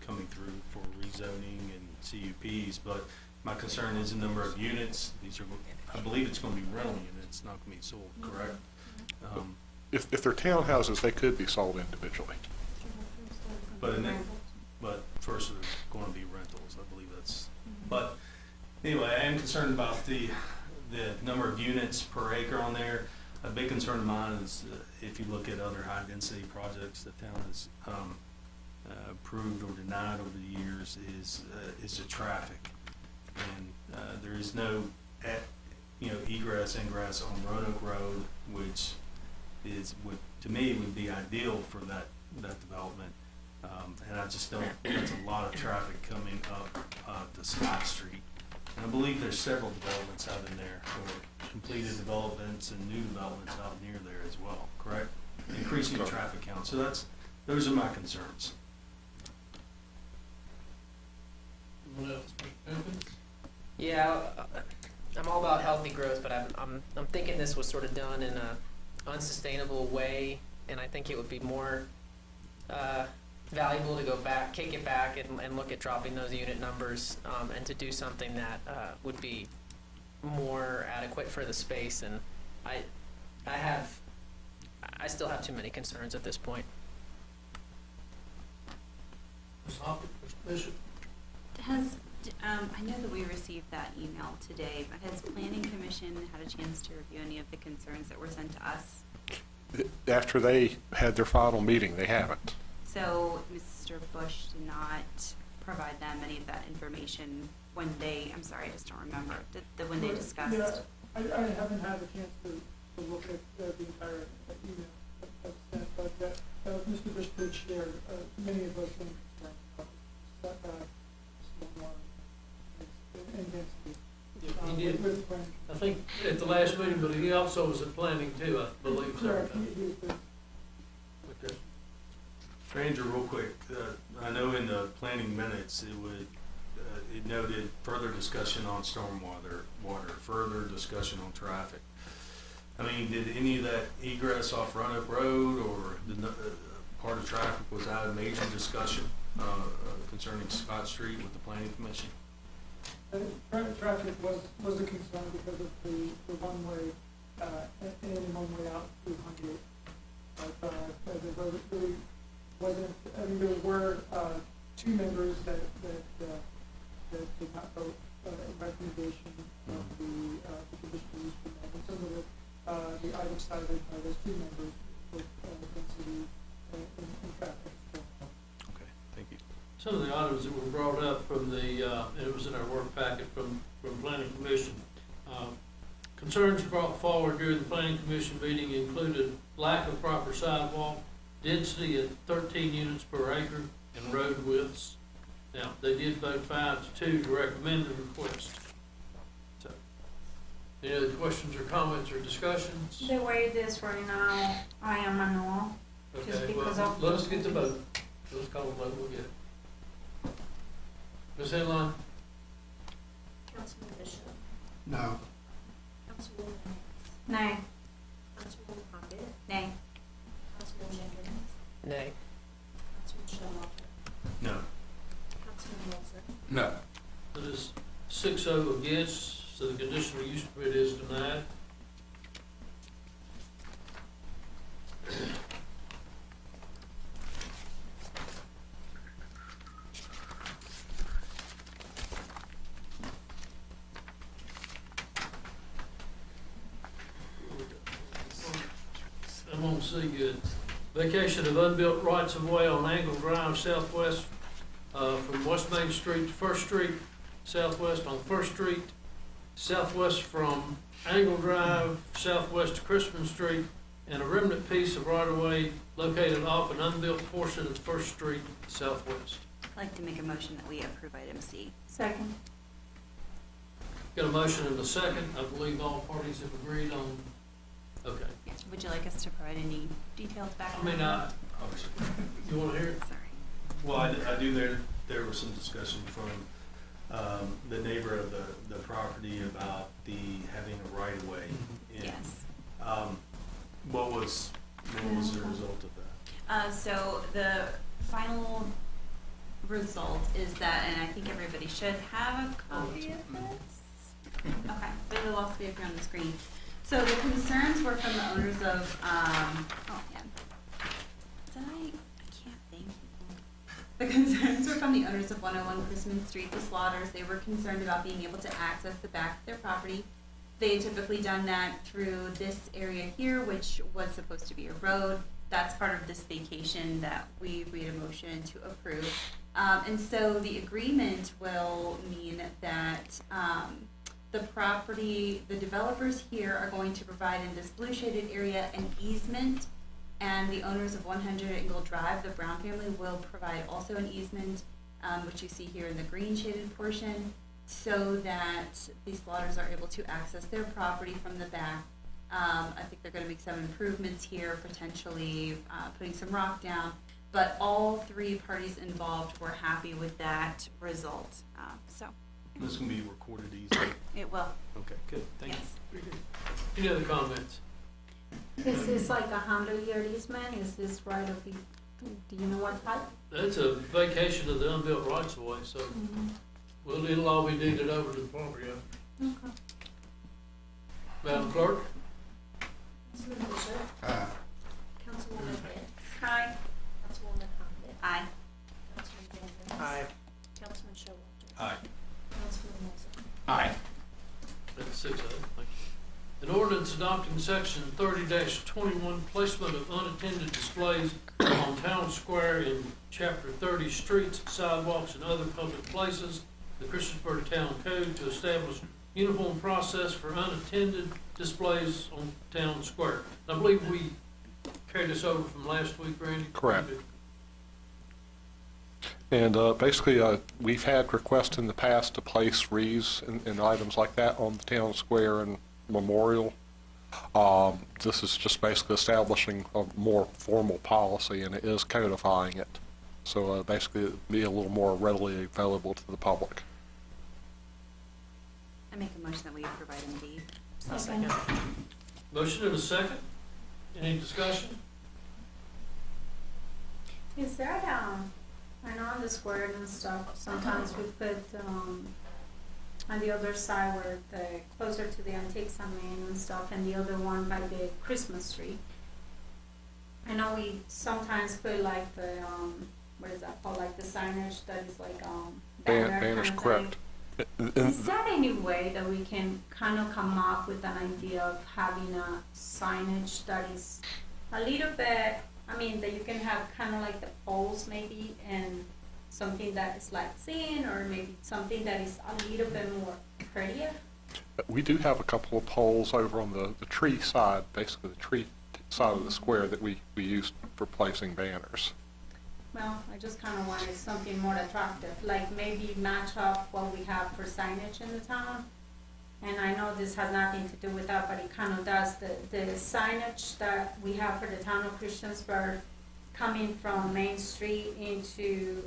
coming through for rezoning and CUPs, but my concern is the number of units. I believe it's going to be rental units. it's not gonna be sold, correct? If they're townhouses, they could be sold individually. But first there's going to be rentals, I believe that's, but anyway, I am concerned about the number of units per acre on there. A big concern of mine is if you look at other high-density projects that town has approved or denied over the years is the traffic. And there is no, egress, ingress on Roanoke Road, which to me, would be ideal for that development. And I just don't, that's a lot of traffic coming up to Scott Street. And I believe there's several developments out in there, or completed developments and new developments out near there as well, correct? Increasing the traffic count. So those are my concerns. Anyone else? Yeah, I'm all about healthy growth, but I'm thinking this was sort of done in a unsustainable way, and I think it would be more valuable to go back, kick it back, and look at dropping those unit numbers, and to do something that would be more adequate for the space. And I still have too many concerns at this point. Ms. Hoppert, Mr. Bishop? I know that we received that email today, but has Planning Commission had a chance to review any of the concerns that were sent to us? After they had their final meeting, they haven't. So Mr. Bush did not provide them any of that information when they, I'm sorry, I just don't remember, when they discussed? Yeah, I haven't had a chance to look at the entire email that's sent, but Mr. Bush did share many of those things about setback, stormwater, and density. He did. I think at the last meeting, but he also was at planning too, I believe. Correct. Okay. Ranger, real quick, I know in the planning minutes, it noted further discussion on stormwater, further discussion on traffic. I mean, did any of that egress off Roanoke Road or part of traffic, was that a major discussion concerning Scott Street with the planning commission? Traffic was a concern because of the one-way in and one-way out through Huntington. But there really wasn't. I mean, there were two members that did not vote recommendation of the conditional use permit, and some of the items cited by those two members with density and traffic. Okay, thank you. Some of the items that were brought up from the, and it was in our work packet from Planning Commission. Concerns brought forward during the Planning Commission meeting included lack of proper sidewalk, density at 13 units per acre, and road widths. Now, they did vote 5-2 to recommend the request. So, any other questions or comments or discussions? The way it is right now, I am a no. Just Okay, because well, of. let us get the vote. Let's call the vote, we'll get it. Ms. Inline? Councilman Bishop. No. Councilwoman Hicks. Nay. Councilwoman Hoppert. Nay. Councilwoman Jenkins. Nay. Councilman Schumelke. No. Councilman Wilson. No. It is 6-0 against, so the conditional use permit is denied. I'm on C good. Vacation of unbuilt rights of way on Angle Drive southwest from West Main Street to First Street, southwest on First Street, southwest from Angle Drive, southwest to Crispin Street, and a remnant piece of right of way located off an unbuilt portion of First Street southwest. I'd like to make a motion that we approve item C. Second. Got a motion and a second. I believe all parties have agreed on, okay. Yes. Would you like us to provide any details back? I mean, you want to hear it? Sorry. Well, I do, there was some discussion from the neighbor of the property about having a right of way. Yes. What was the result of that? So the final result is that, and I think everybody should have a copy of this. Okay, but it'll also be up here on the screen. So the concerns were from the owners of, oh man, I can't think. The concerns were from the owners of 101 Christmas Street, the Slaughters. They were concerned about being able to access the back of their property. They had typically done that through this area here, which was supposed to be a road. That's part of this vacation that we read a motion to approve. And so the agreement will mean that the developers here are going to provide in this blue shaded area an easement, and the owners of 100 Engle Drive, the Brown family, will provide also an easement, which you see here in the green shaded portion, so that the Slaughters are able to access their property from the back. I think they're going to make some improvements here, potentially putting some rock down, but all three parties involved were happy with that result. So This is going to be recorded easily. it will. Okay, good. Thank Yes. you. Any other comments? Is this like a 100-year easement? Is this right of, do you know what type? That's a vacation of the unbuilt rights of way, so well, it'll all be deeded over to the property owner. Okay. Madam Clerk? Councilman Bishop? Councilwoman Hicks? Aye. Councilwoman Condit? Aye. Councilman Jenkins? Aye. Councilman Showalter? Aye. Councilman Wilson? Aye. That's 6 thank you. An ordinance adopting section 30-21, placement of unattended displays on town square in chapter 30, streets, sidewalks, and other public places, the Christiansburg Town Code, to establish uniform process for unattended displays on town square. I believe we carried this over from last week, Randy? Correct. And basically, we've had requests in the past to place wreaths and items like that on the town square and Memorial. This is just basically establishing a more formal policy, and it is codifying it. So basically, it'd be a little more readily available to the public. I make a motion that we provide in D. Second. Motion and a second. Any discussion? Is that, I know on the square and stuff, sometimes we put, on the other side where the, closer to the antiques I mean and stuff, and the other one by the Christmas tree. I know we sometimes put like the, what is that called, like the signage that is like, banner Banner's kind of correct. thing. Is that any way that we can kind of come up with an idea of having a signage that is a little bit, I mean, that you can have kind of like the poles maybe, and something that is like seen, or maybe something that is a little bit more prettier? We do have a couple of poles over on the tree side, basically the tree side of the square that we use for placing banners. Well, I just kind of wanted something more attractive, like maybe match up what we have for signage in the town. And I know this has nothing to do with that, but it kind of does. The signage that we have for the town of Christiansburg coming from Main Street into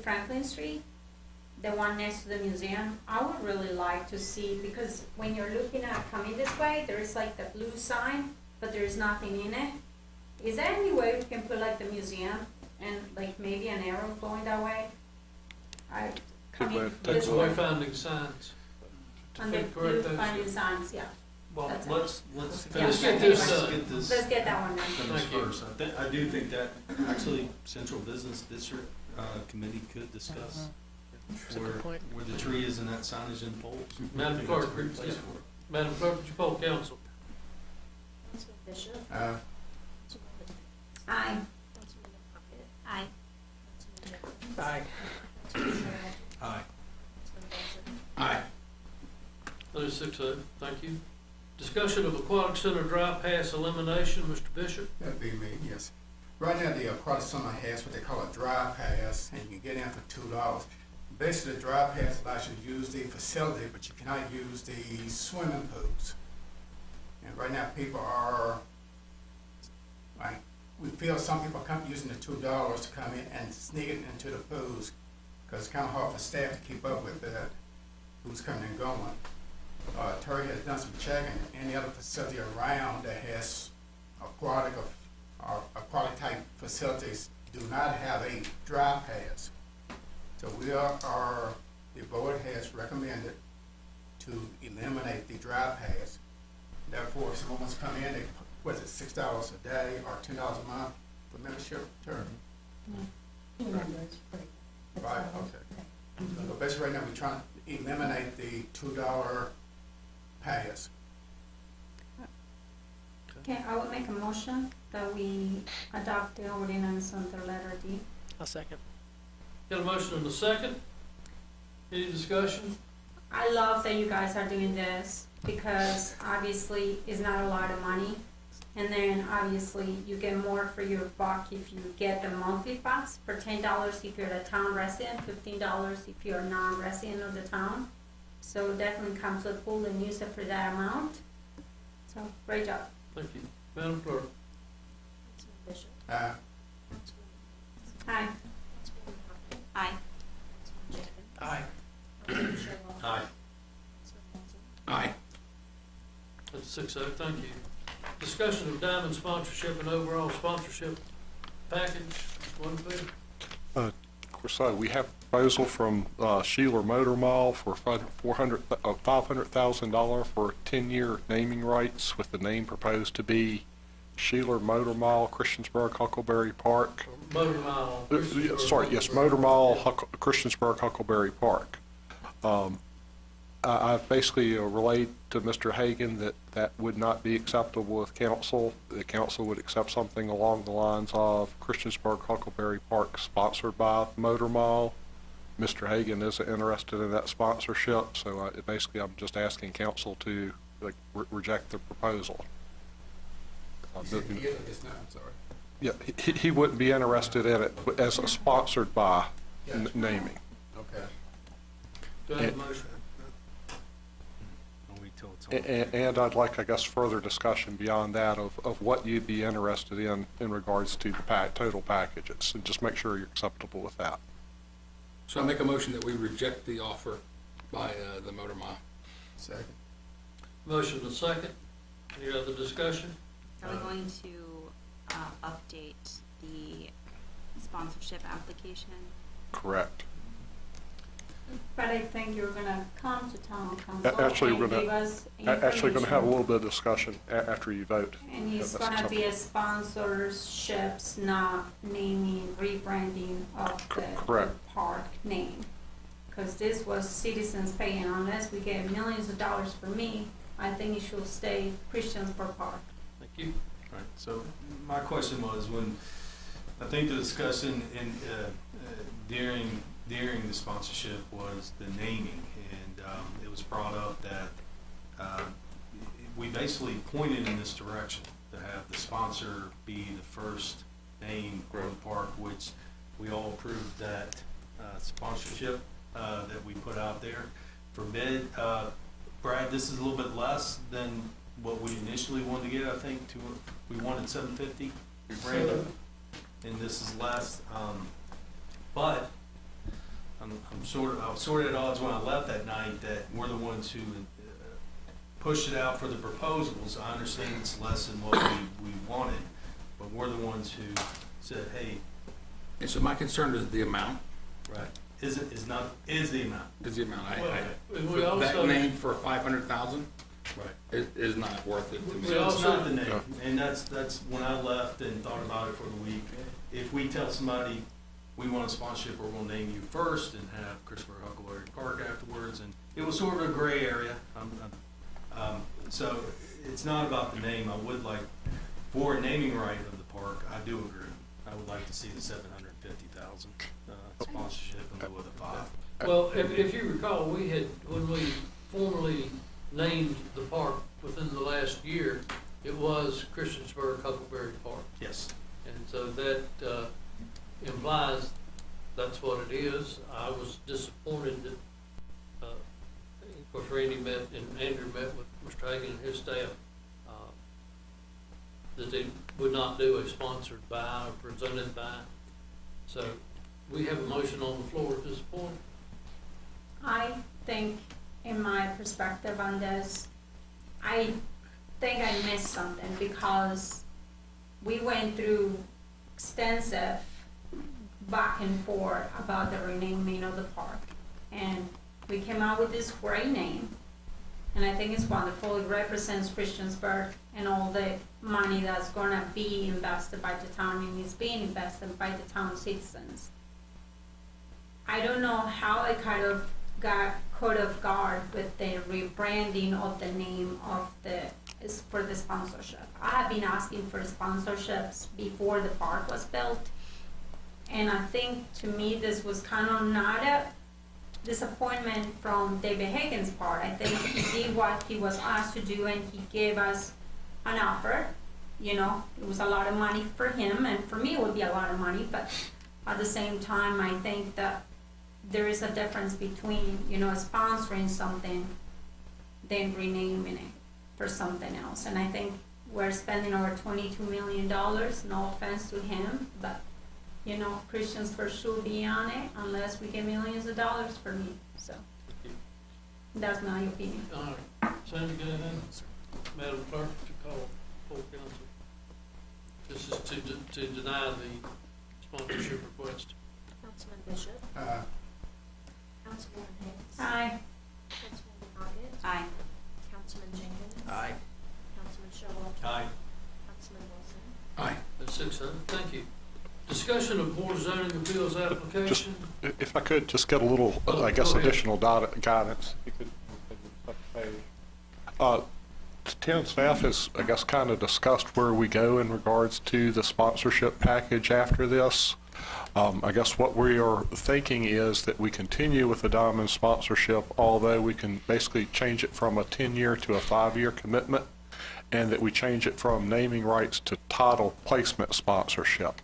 Franklin Street, the one next to the museum, I would really like to see, because when you're looking at coming this way, there is like the blue sign, but there is nothing in it. Is there any way we can put like the museum and like maybe an arrow going that way? Coming That's this the way way. finding signs. On the blue finding signs, yeah. Well, That's it. let's Yeah, finish get this. this, Let's get that one done. Finish Thank you. first. I do think that actually Central Business District Committee could discuss That's a good point. where the tree is and that signage and poles. Madam I think Clerk, that's a great place for it. Madam Clerk, would you poll council? Councilman Bishop. Aye. Councilwoman Hicks. Aye. Councilwoman Puckett. Aye. Councilman Jenkins. Aye. Councilman Showalter. Aye. Councilman Wilson. Aye. That is 6-0, thank you. Discussion of Aquatic Center Dry Pass elimination, Mr. Bishop. That'd be me, yes. Right now, the Aquatic Center has what they call a dry pass, and you can get in for $2. Basically, the dry pass allows you to use the facility, but you cannot use the swimming pools. And right now, people are, like, we feel some people come using the $2 to come in and sneak it into the pools, because it's kind of hard for staff to keep up with that, who's coming and going. Terry has done some checking. Any other facility around that has aquatic or aquatic type facilities do not have a dry pass. So the board has recommended to eliminate the dry pass. before, if someone wants to come in, they, what is it, $6 a day or $10 a month for membership term? Right, okay. So basically right now, we're trying to eliminate the $2 pass. Okay, I will make a motion that we adopt the ordinance under letter D. I'll second. Got a motion and a second. Any discussion? I love that you guys are doing this because obviously it's not a lot of money. And then obviously you get more for your buck if you get the monthly pass for $10 if you're a town resident, $15 if you're a non-resident of the town. So definitely come to the pool and use it for that amount. So great job. Thank you. Madam Clerk? Aye. Hi. Aye. Aye. Aye. Aye. That's 6-0, thank you. Discussion of diamond sponsorship and overall sponsorship package, one thing. Of course, we have a proposal from Sheeler Motor Mall for $500,000 for 10-year naming rights, with the name proposed to be Sheeler Motor Mall, Christiansburg, Huckleberry Park. Motor Mall. Motor Mall, Christiansburg, Huckleberry Park. I basically relayed to Mr. Hagan that that would not be acceptable with council. The council would accept something along the lines of Christiansburg, Huckleberry Park, sponsored by Motor Mall. Mr. Hagan isn't interested in that sponsorship, so basically I'm just asking council to reject the proposal. You said he is or is not, I'm sorry. Yeah, he wouldn't be interested in it as a sponsored by naming. Okay. Do I have a motion? And I'd like, I guess, further discussion beyond that of what you'd be interested in regards to the total packages, and just make sure you're acceptable with that. So I make a motion that we reject the offer by the Motor Mall. Second. Motion and second. Any other discussion? Are we going to update the sponsorship application? Correct. But I think you're gonna come to town council Actually, and we're give us gonna have a information. little bit of discussion after you vote. And it's If that's gonna be a acceptable. sponsorships, not naming, rebranding of the Correct. park name. Cause this was citizens paying, unless we get millions of dollars for me, I think it should stay Christiansburg Park. Thank you. Right, so my question was, when, I think the discussion in, during the sponsorship was the naming, and it was brought up that we basically pointed in this direction, to have the sponsor be the first name for the park, which we all approved that sponsorship that we put out there for bid. Brad, this is a little bit less than what we initially wanted to get, I think. We wanted $750, Brandon, and this is less. But I was sort of at odds when I left that night that we're the ones who pushed it out for the proposals. I understand it's less than what we wanted, but we're the ones who said, hey. And so my concern is the amount. Right. Is the amount. Is the amount. We also, that name for 500,000 right. is not worth it to me. So it's not the name, and that's when I left and thought about it for the week. If we tell somebody we want a sponsorship, we're going to name you first and have Christopher Huckleberry Park afterwards, and it was sort of a gray area. So it's not about the name. I would like, for a naming right of the park, I do agree. I would like to see the $750,000 sponsorship in lieu of the 5. well, if you recall, we had, when we formally named the park within the last year, it was Christiansburg Huckleberry Park. Yes. And so that implies that's what it is. I was disappointed that, of course, Randy met and Andrew met with Mr. Hagan and his staff, that they would not do a sponsored by or presented by. So we have a motion on the floor at this point. I think, in my perspective on this, I think I missed something because we went through extensive back and forth about the renaming of the park. And we came out with this great name. And I think it's wonderful. It represents Christiansburg and all the money that's gonna be invested by the town and is being invested by the town citizens. I don't know how I kind of got caught off guard with the rebranding of the name of is for the sponsorship. I have been asking for sponsorships before the park was built. And I think to me this was kind of not a disappointment from David Hagan's part. I think he did what he was asked to do and he gave us an offer. You know, it was a lot of money for him and for me it would be a lot of money, but at the same time I think that there is a difference between, you know, sponsoring something than renaming it for something else. And I think we're spending over $22 million, no offense to him, but you know, Christiansburg should be on it unless we get millions of dollars for me, so. That's my opinion. All right, Sandy, go ahead. Madam Clerk, to call full council. This is to deny the sponsorship request. Councilman Bishop. Councilwoman Hicks. Aye. Councilwoman Hoggett. Aye. Councilman Jenkins. Aye. Councilman Showalter. Aye. Councilman Wilson. Aye. That's 600, thank you. Discussion of Board of Zoning Appeals application. If I could just get a little, I guess, go ahead. additional guidance. If you could, town staff has, I guess, kind of discussed where we go in regards to the sponsorship package after this. I guess what we are thinking is that we continue with the Diamond sponsorship, although we can basically change it from a 10-year to a 5-year commitment, and that we change it from naming rights to title placement sponsorship.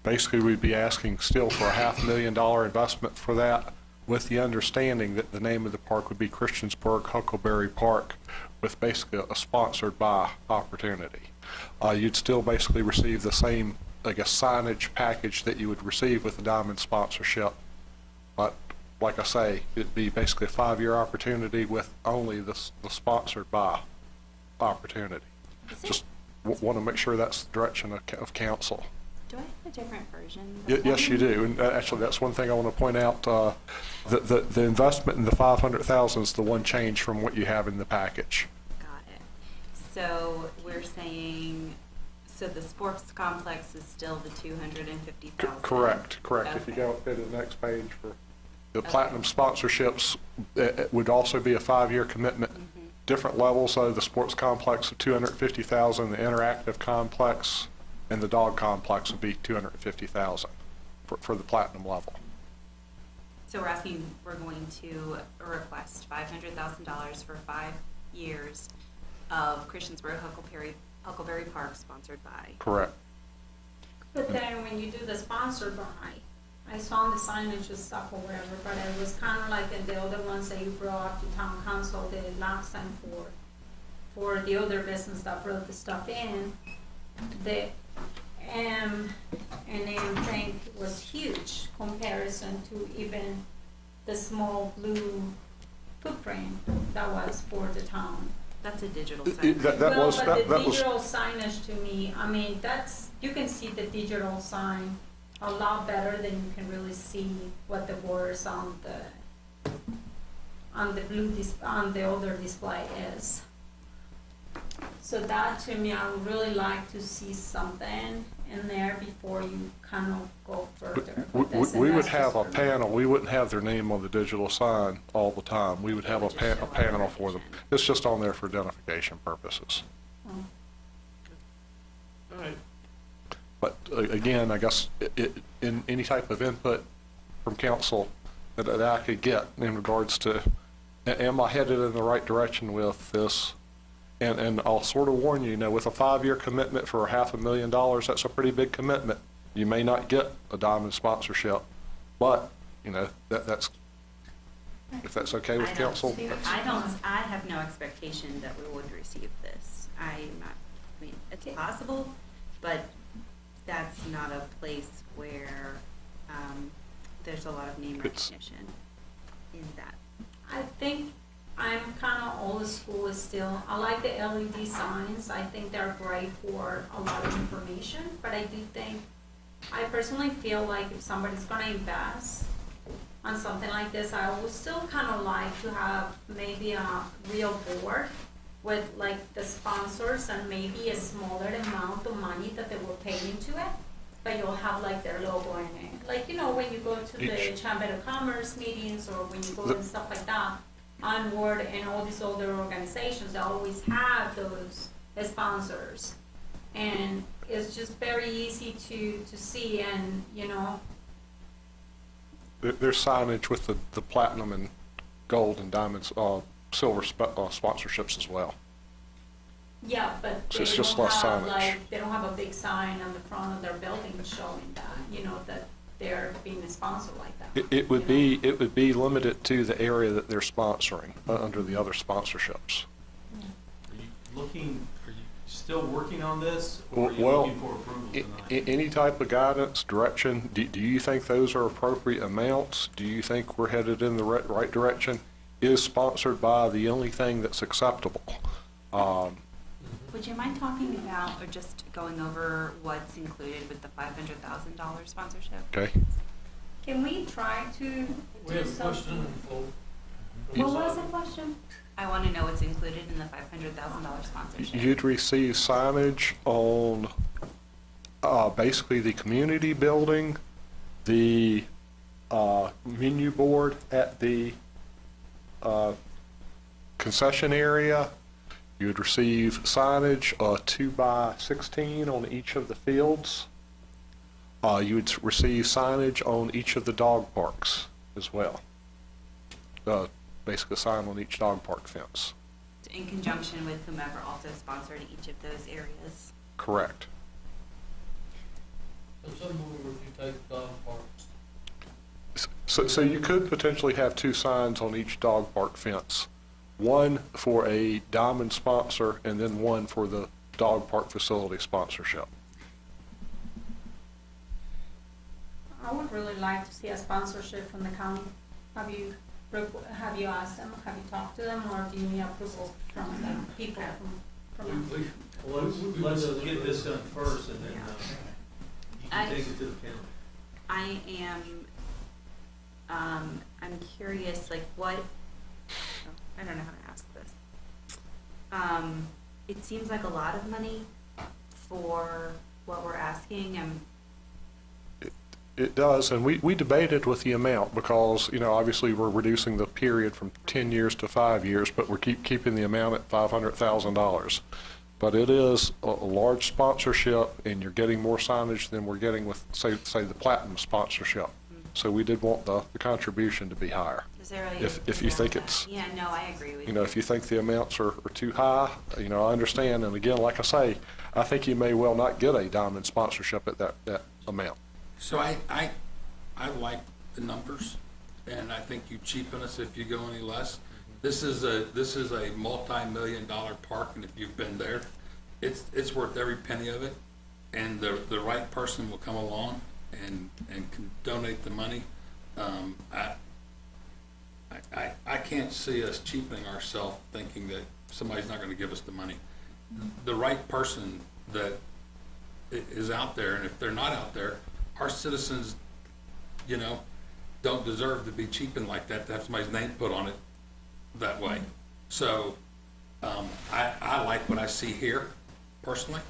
Basically, we'd be asking still for a $500,000 investment for that, with the understanding that the name of the park would be Christiansburg Huckleberry Park, with basically a sponsored by opportunity. You'd still basically receive the same, I guess, signage package that you would receive with the Diamond sponsorship, but like I say, it'd be basically a 5-year opportunity with only the sponsored by opportunity. Just want to make sure that's the direction of council. Do I have a different version? Yes, you do. And actually, that's one thing I want to point out. The investment in the $500,000 is the one change from what you have in the package. Got it. So we're saying, so the sports complex is still the $250,000? Correct. Okay. If you go up to the next page for the platinum sponsorships, it would also be a 5-year commitment. Different levels, so the sports complex of $250,000, the interactive complex and the dog complex would be $250,000 for the platinum level. So we're going to request $500,000 for 5 years of Christiansburg Huckleberry Park sponsored by. Correct. But then when you do the sponsored by, I saw the signage and stuff or whatever, but it was kind of like in the other ones that you brought to town council the last time for the other business that brought the stuff in. The M and M thing was huge comparison to even the small blue footprint that was for the town. That's a digital sign. But the digital signage to me, I mean, you can see the digital sign a lot better than you can really see what the words on the older display is. So that to me, I would really like to see something in there before you kind of go further. We would have a panel. We wouldn't have their name on the digital sign all the time. We would have a panel for them. It's just on there for identification purposes. All right. But again, I guess in any type of input from council that I could get in regards to, am I headed in the right direction with this? And I'll sort of warn you, with a 5-year commitment for $500,000, that's a pretty big commitment. You may not get a Diamond sponsorship, but that's if that's okay with council. I have no expectation that we would receive this. It's possible, but that's not a place where there's a lot of name recognition in that. I think I'm kind of old school still. I like the LED signs. I think they're great for a lot of information, but I personally feel like if somebody's going to invest on something like this, I would still kind of like to have maybe a real board with like the sponsors and maybe a smaller amount of money that they will pay into it, but you'll have like their logo in it. Like, you know, when you go to the Chamber of Commerce meetings or when you go and stuff like that, Onward and all these other organizations, they always have those sponsors. And it's just very easy to see, and, you know. There's signage with the platinum and gold and diamonds, silver sponsorships as well. Yeah, but So they it's just don't less have signage. like, they don't have a big sign on the front of their building showing that, you know, that they're being sponsored like that. It would be limited to the area that they're sponsoring under the other sponsorships. Are you still working on this, or are you Well, looking for approval tonight? any type of guidance, direction, do you think those are appropriate amounts? Do you think we're headed in the right direction? Is sponsored by the only thing that's acceptable? Would you mind talking about or just going over what's included with the $500,000 sponsorship? Okay. Can we try to We do have a question something? for. What was the question? I want to know what's included in the $500,000 sponsorship. You'd receive signage on basically the community building, the menu board at the concession area. You would receive signage 2x16 on each of the fields. You would receive signage on each of the dog parks as well. Basically a sign on each dog park fence. In conjunction with whomever also sponsored each of those areas. Correct. So some more if you take dog parks. So you could potentially have two signs on each dog park fence. One for a diamond sponsor and then one for the dog park facility sponsorship. I would really like to see a sponsorship from the county. Have you asked them, have you talked to them, or do you need approval from the people from Let's get this done first, and then you can take it to the county. I am, I'm curious, like what, I don't know how to ask this. It seems like a lot of money for what we're asking, and It does, and we debated with the amount because, you know, obviously we're reducing the period from 10 years to 5 years, but we're keeping the amount at $500,000. But it is a large sponsorship, and you're getting more signage than we're getting with, say the platinum sponsorship. So we did want the contribution to be higher. is there a? If you think it's, Yeah, no, I agree with you. you know, if you think the amounts are too high, you know, I understand. And again, like I say, I think you may well not get a diamond sponsorship at that amount. So I like the numbers, and I think you cheapen us if you go any less. This is a multi-million-dollar park, and if you've been there, it's worth every penny of it. And the right person will come along and can donate the money. I can't see us cheapening ourselves thinking that somebody's not going to give us the money. The right person that is out there, and if they're not out there, our citizens, you know, don't deserve to be cheapened like that, to have somebody's name put on it that way. So I like what I see here, personally.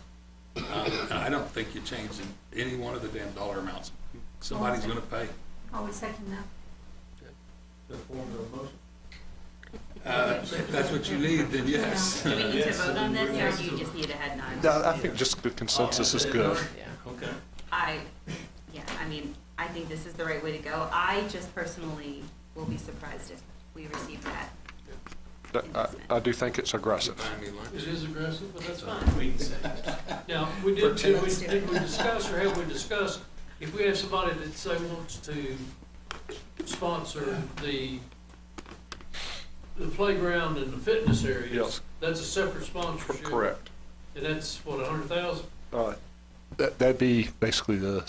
And I don't think you change any one of the damn dollar amounts. Somebody's going to pay. Always second that. The form of a motion? If that's what you need, then yes. Do we need to vote on this, or do you just need a head nod? No, I think just the consensus is good. Okay. I mean, I think this is the right way to go. I just personally will be surprised if we receive that. I do think it's aggressive. It is aggressive, but that's fine. We can say. Now, did we discuss, or have we discussed, if we have somebody that say wants to sponsor the playground and the fitness areas? Yes. That's a separate sponsorship? Correct. And that's what, 100,000? That'd be basically the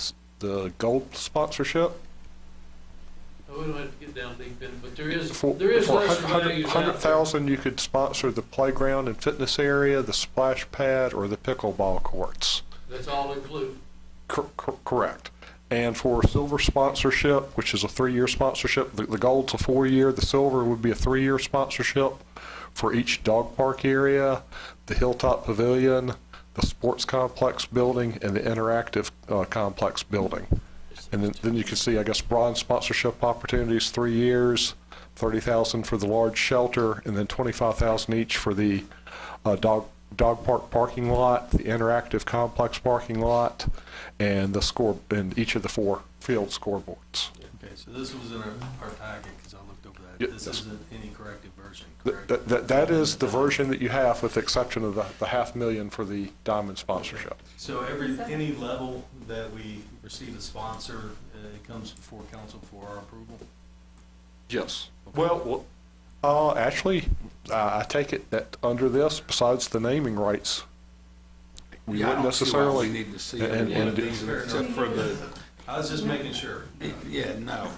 gold sponsorship. We don't have to get down deep in it, but there is For lesser values out there. 100,000, you could sponsor the playground and fitness area, the splash pad, or the pickleball courts. That's all included. Correct. And for silver sponsorship, which is a 3-year sponsorship, the gold's a 4-year, the silver would be a 3-year sponsorship for each dog park area, the Hilltop Pavilion, the sports complex building, and the interactive complex building. And then you can see, I guess, bronze sponsorship opportunities, 3 years, $30,000 for the large shelter, and then $25,000 each for the dog park parking lot, the interactive complex parking lot, and and each of the 4 field scoreboards. Okay, so this was in our packet, because I looked over that. Yep, This yes. isn't any corrective version, correct? That is the version that you have, with the exception of the $500,000 for the diamond sponsorship. So any level that we receive a sponsor, it comes before council for our approval? Yes. Well, actually, I take it that under this, besides the naming rights, we Yeah, I wouldn't don't see why necessarily. we need to see and- any one of and- these except for the, I was just making sure. yeah, no.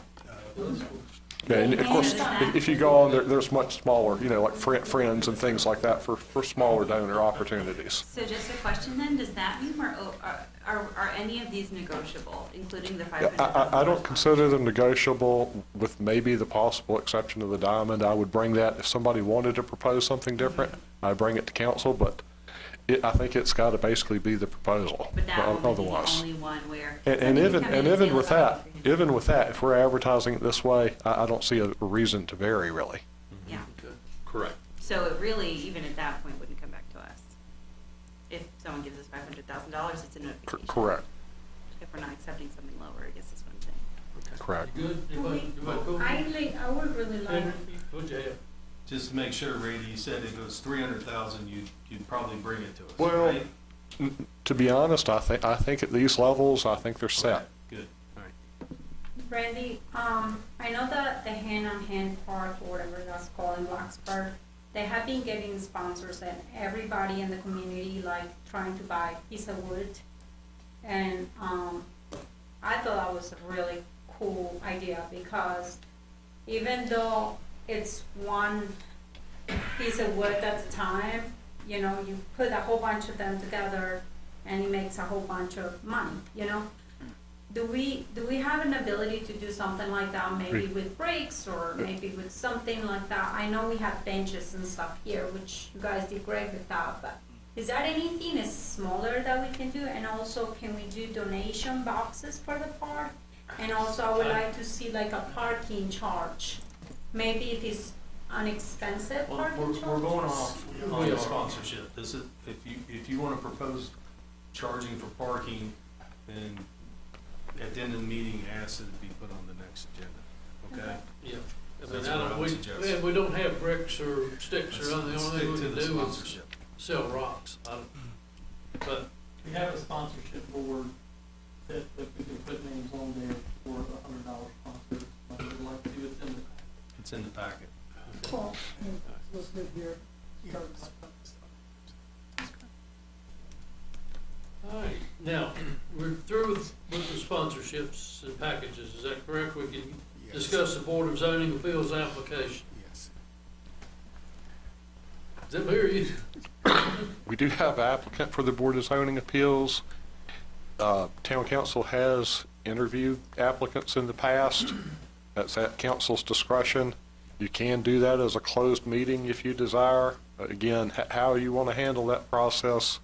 Yeah, and of course, if you go on, there's much smaller, like Friends and things like that for smaller donor opportunities. So just a question then, does that mean are any of these negotiable, including the $500,000? I don't consider them negotiable, with maybe the possible exception of the diamond. I would bring that, if somebody wanted to propose something different, I'd bring it to council, but I think it's got to basically be the proposal. But that would be the Otherwise. only one where. And somebody come in and say, even "Look, with I want that, if we're advertising it this way, I don't see a reason to vary, really. Yeah, Correct. so it really, even at that point, wouldn't come back to us. If someone gives us $500,000, it's a notification. Correct. If we're not accepting something lower, I guess is what I'm saying. Correct. Good, everybody cool? I would really like, What'd you have? Just to make sure, Rady, you said if it was $300,000, you'd probably bring it to us, Well, right? To be honest, I think at these levels, I think they're set. Good, all right. Randy, I know that the hand-on-hand park, or whatever that's called in Blacksburg, they have been getting sponsors and everybody in the community like trying to buy a piece of wood. And I thought that was a really cool idea, because even though it's one piece of wood at a time, you put a whole bunch of them together and it makes a whole bunch of money, Do we have an ability to do something like that, maybe with breaks or maybe with something like that? I know we have benches and stuff here, which you guys did great with that, but is there anything smaller that we can do? And also, can we do donation boxes for the park? And also, I would like to see like a parking charge. Maybe it is inexpensive Well, parking charge? we're going off on the sponsorship. This is, if you want to propose charging for parking, then at the end of the meeting, ask that it be put on the next agenda, okay? Yeah. So that's what I would suggest. We don't have bricks or sticks or anything. The only thing we Stick can to the do is sponsorship. sell rocks. But We have a sponsorship board that we can put names on there for $100 sponsor. Like we'd like to do it in the. It's in the packet. Cool. Let's live here. Start. All right, now, we're through with the sponsorships and packages, is that correct? We can discuss the Board of Zoning Appeals application. Yes. Is that clear? You? We do have an applicant for the Board of Zoning Appeals. Town Council has interviewed applicants in the past. That's at council's discretion. You can do that as a closed meeting if you desire. Again, how you want to handle that process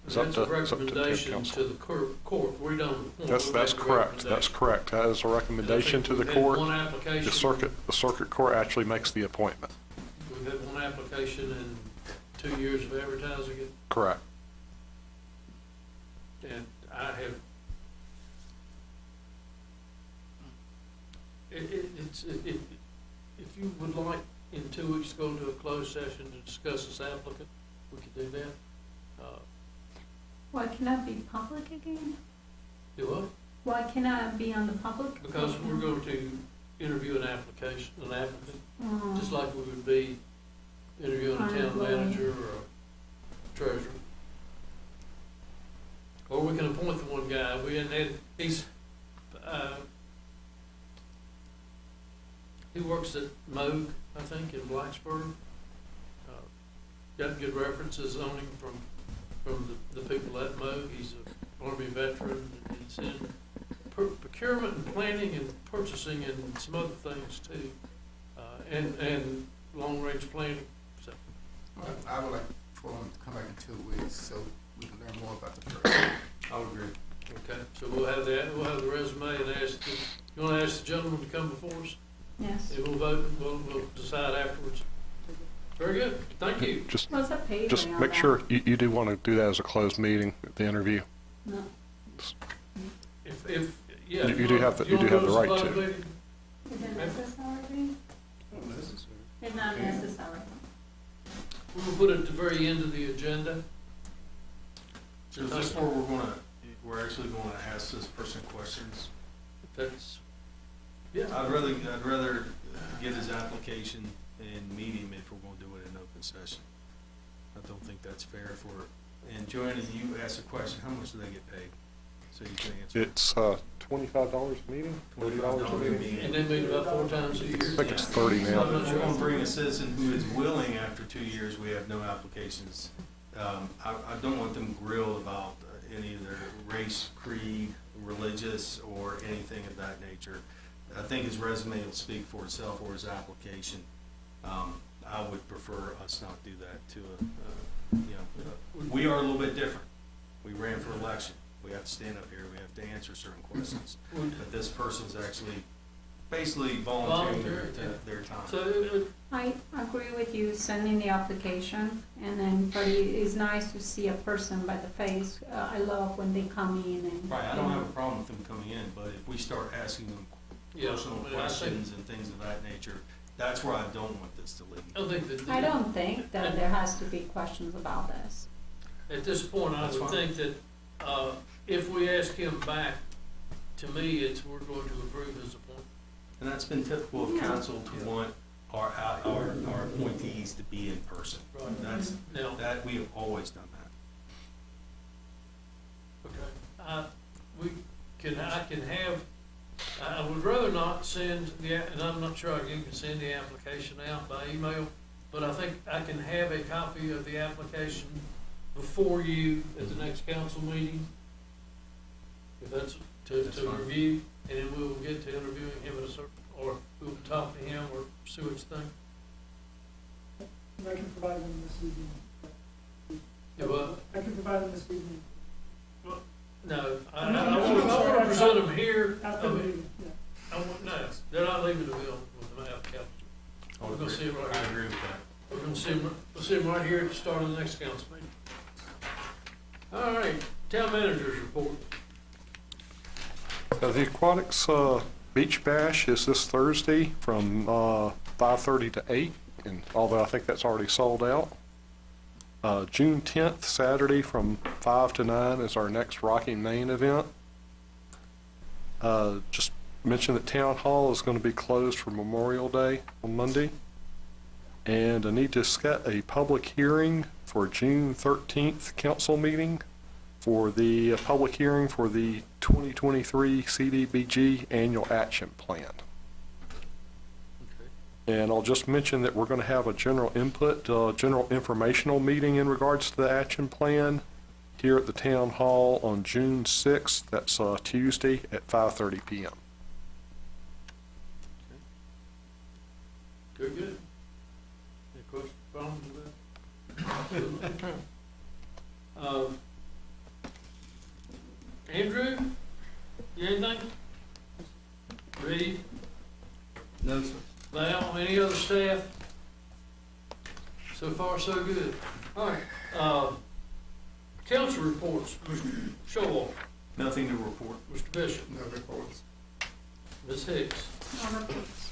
is up That's to a town recommendation council. to the court, we don't. That's correct. That's correct. That is a recommendation to the court. One application. The circuit court actually makes the appointment. We've had one application and 2 years of advertising it, Correct. and I have. If you would like, in 2 weeks, to go into a closed session to discuss this applicant, we could do that. Why cannot be public again? Do what? Why cannot be on the public? Because we're going to interview an applicant, Mhm. just like we would be interviewing a town manager or a treasurer. Or we can appoint the one guy, he works at Moog, I think, in Blacksburg. Got good references on him from the people at Moog. He's an Army veteran, and he's in procurement and planning and purchasing and some other things too, and long-range planning, so. I would like for them to come back in 2 weeks so we can learn more about the program. I would agree. Okay, so we'll have that, we'll have the resume and you wanna ask the gentleman to come before us? Yes. And we'll vote, we'll decide afterwards. Very good, thank you. Just What's the pay just rate on make that? sure you do want to do that as a closed meeting, the interview. No. If, yeah. You do have the right to. Is it necessary? It's not necessary. We'll put it at the very end of the agenda. So is this where we're actually gonna ask this person questions? If that's, yeah. I'd rather get his application and meet him if we're gonna do it in open session. I don't think that's fair if we're, and Joanna, you asked a question, how much do they get paid? So you can answer. It's $25 a meeting, $30 a meeting. And they meet about 4 times a year. I think it's 30 now. So if we're gonna bring a citizen who is willing after 2 years, we have no applications. I don't want them grilled about any of their race, creed, religious, or anything of that nature. I think his resume will speak for itself, or his application. I would prefer us not do that to we are a little bit different. We ran for election. We have to stand up here. We have to answer certain questions. But this person's actually basically volunteering their time. So, I agree with you sending the application, and then, but it's nice to see a person by the face. I love when they come in and. Right, I don't have a problem with them coming in, but if we start asking them personal questions and things of that nature, that's where I don't want this to lead. I don't think that there has to be questions about this. At this point, I would think that, if we ask him back, to me, we're going to approve his appointment. And that's been typical of council to want our appointees to be in person. Right. That we have always done that. Okay. I would rather not send and I'm not sure you can send the application out by email, but I think I can have a copy of the application before you at the next council meeting. If that's to review, and then we'll get to interviewing him at a certain, or we'll talk to him or see which thing. I can provide them this evening. Yeah, well, I can provide them this evening. no, I want to present them here. After the meeting, yeah. No, they're not leaving the building with the application. We're going to see it right here. I agree with that. We're going to see them right here at the start of the next council meeting. All right, town manager's report. The Aquatics Beach Bash is this Thursday from 5:30 to 8, and although I think that's already sold out. June 10th, Saturday from 5 to 9 is our next Rocky Main event. Just mention that Town Hall is going to be closed for Memorial Day on Monday. And I need to set a public hearing for June 13th council meeting for the public hearing for the 2023 CDBG Annual Action Plan. And I'll just mention that we're going to have a general input, general informational meeting in regards to the action plan here at the Town Hall on June 6th. That's Tuesday at 5:30 p.m. Good, good. Any questions, problems with that? Andrew, you anything? Reed? No, sir. Val, any other staff? So far, so good. All right, council reports, Mr. Showalter. Nothing to report. Mr. Bishop. No reports. Ms. Hicks. No reports.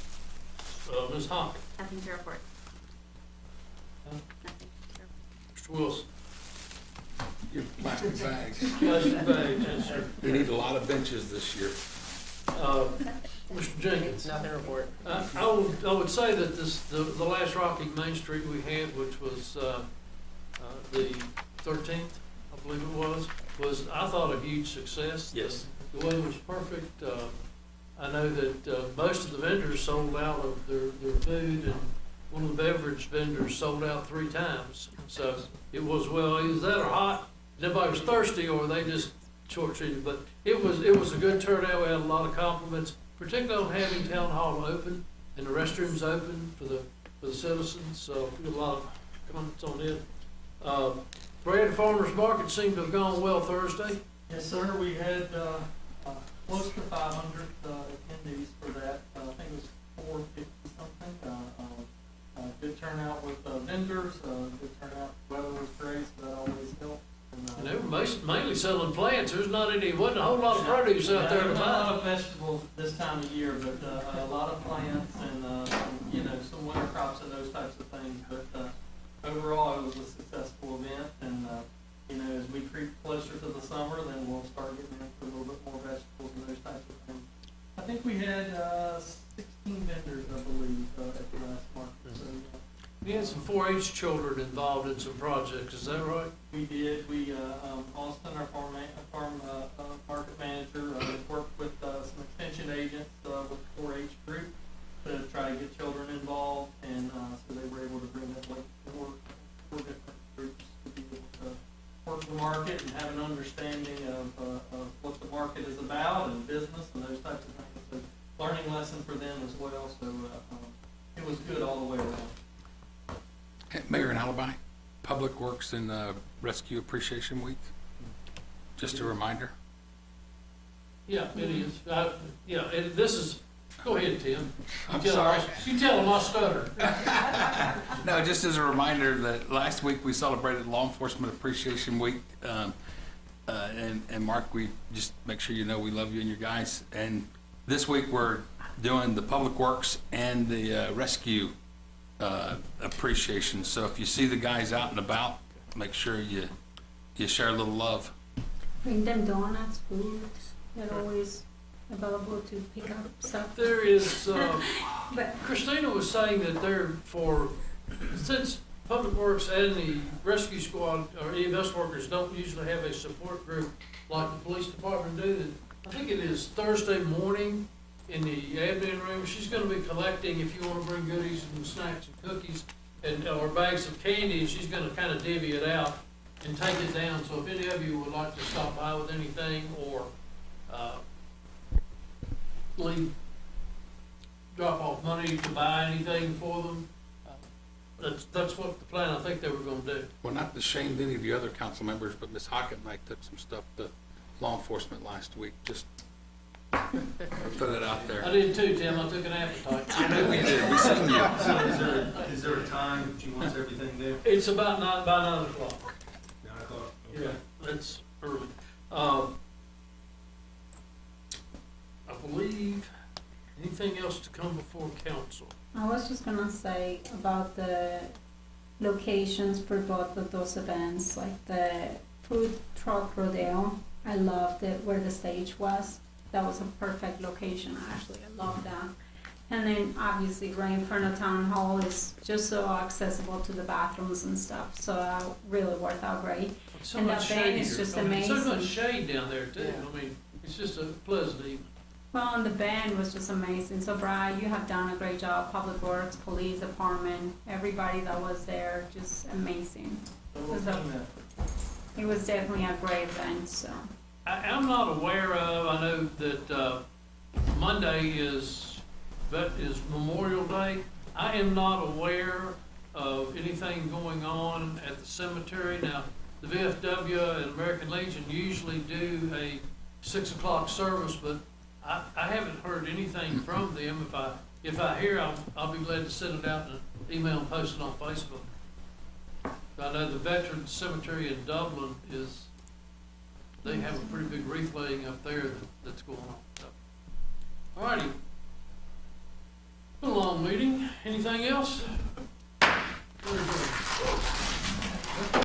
Ms. Hoppe. Nothing to report. Huh? Nothing to report. Mr. Wilson. Your plastic bags. Plastic bags, yes, sir. We need a lot of benches this year. Mr. Jenkins. Nothing to report. I would say that the last Rocky Main Street we had, which was the 13th, I believe it was I thought a huge success. Yes. The weather was perfect. I know that most of the vendors sold out of their food, and one of the beverage vendors sold out 3 times. So it was, well, either that or hot, nobody was thirsty, or they just short-treated, but it was a good turnout. We had a lot of compliments, particularly on having town hall open and the restrooms open for the citizens. So we got a lot of comments on it. Brad Farmers Market seemed to have gone well Thursday. Yes, sir. We had close to 500 attendees for that. I think it was 450 something. Good turnout with vendors. Good turnout. Weather was great, so that always helps. And they were mainly selling plants. There's not any, wasn't a whole lot of produce out there to Not a buy. lot of vegetables this time of year, but a lot of plants and some winter crops and those types of things. But overall, it was a successful event, and as we creep closer to the summer, then we'll start getting into a little bit more vegetables and those types of things. I think we had 16 vendors, I believe, at the last market. So, We had some 4-H children involved in some projects. Is that right? we did. We Austin, our farm market manager, worked with some extension agents with the 4-H group to try to get children involved, and so they were able to bring up like four different groups to be able to work the market and have an understanding of what the market is about and business and those types of things. So learning lesson for them as well. So it was good all the way around. Mayor and Alibi, Public Works and Rescue Appreciation Week. Just a reminder. Yeah, it is. This is, go ahead, Tim. I'm sorry. You tell them I stutter. No, just as a reminder that last week we celebrated Law Enforcement Appreciation Week. And Mark, we just make sure you know we love you and your guys. And this week we're doing the Public Works and the Rescue appreciation. So if you see the guys out and about, make sure you share a little love. Bring them donuts, food. They're always available to pick up stuff. There is, But Christina was saying that since Public Works and the rescue squad or EMS workers don't usually have a support group like the police department do, I think it is Thursday morning in the admin room. She's going to be collecting, if you want to bring goodies and snacks and cookies or bags of candy, she's going to kind of divvy it out and take it down. So if any of you would like to stop by with anything or drop off money to buy anything for them, that's what the plan I think they were going to do. Well, not to shame any of the other council members, but Ms. Hockett and I took some stuff to law enforcement last week. Just put it out there. I did too, Tim. I took an appetite. I know we did. We seen you. So is there a time she wants everything there? It's about 9 o'clock. 9 o'clock? Yeah, that's early. I believe, anything else to come before council? I was just gonna say about the locations for both of those events, like the food truck rodeo. I loved it where the stage was. That was a perfect location, actually. I love that. And then obviously right in front of town hall is just so accessible to the bathrooms and stuff. So really worked out great. So and much that band shade is here. just I mean, amazing. so much shade down there too. I mean, it's just a pleasant evening. Well, and the band was just amazing. So, Brian, you have done a great job. Public Works, Police Department, everybody that was there, just amazing. It was definitely a great event. So, I'm not aware of. I know that Monday is Memorial Day. I am not aware of anything going on at the cemetery now. The VFW and American Legion usually do a 6 o'clock service, but I haven't heard anything from them. If I hear, I'll be glad to send it out and email and post it on Facebook. I know the Veterans Cemetery in Dublin they have a pretty big wreath laying up there that's going on. So, all righty. Been a long meeting. Anything else? Very good.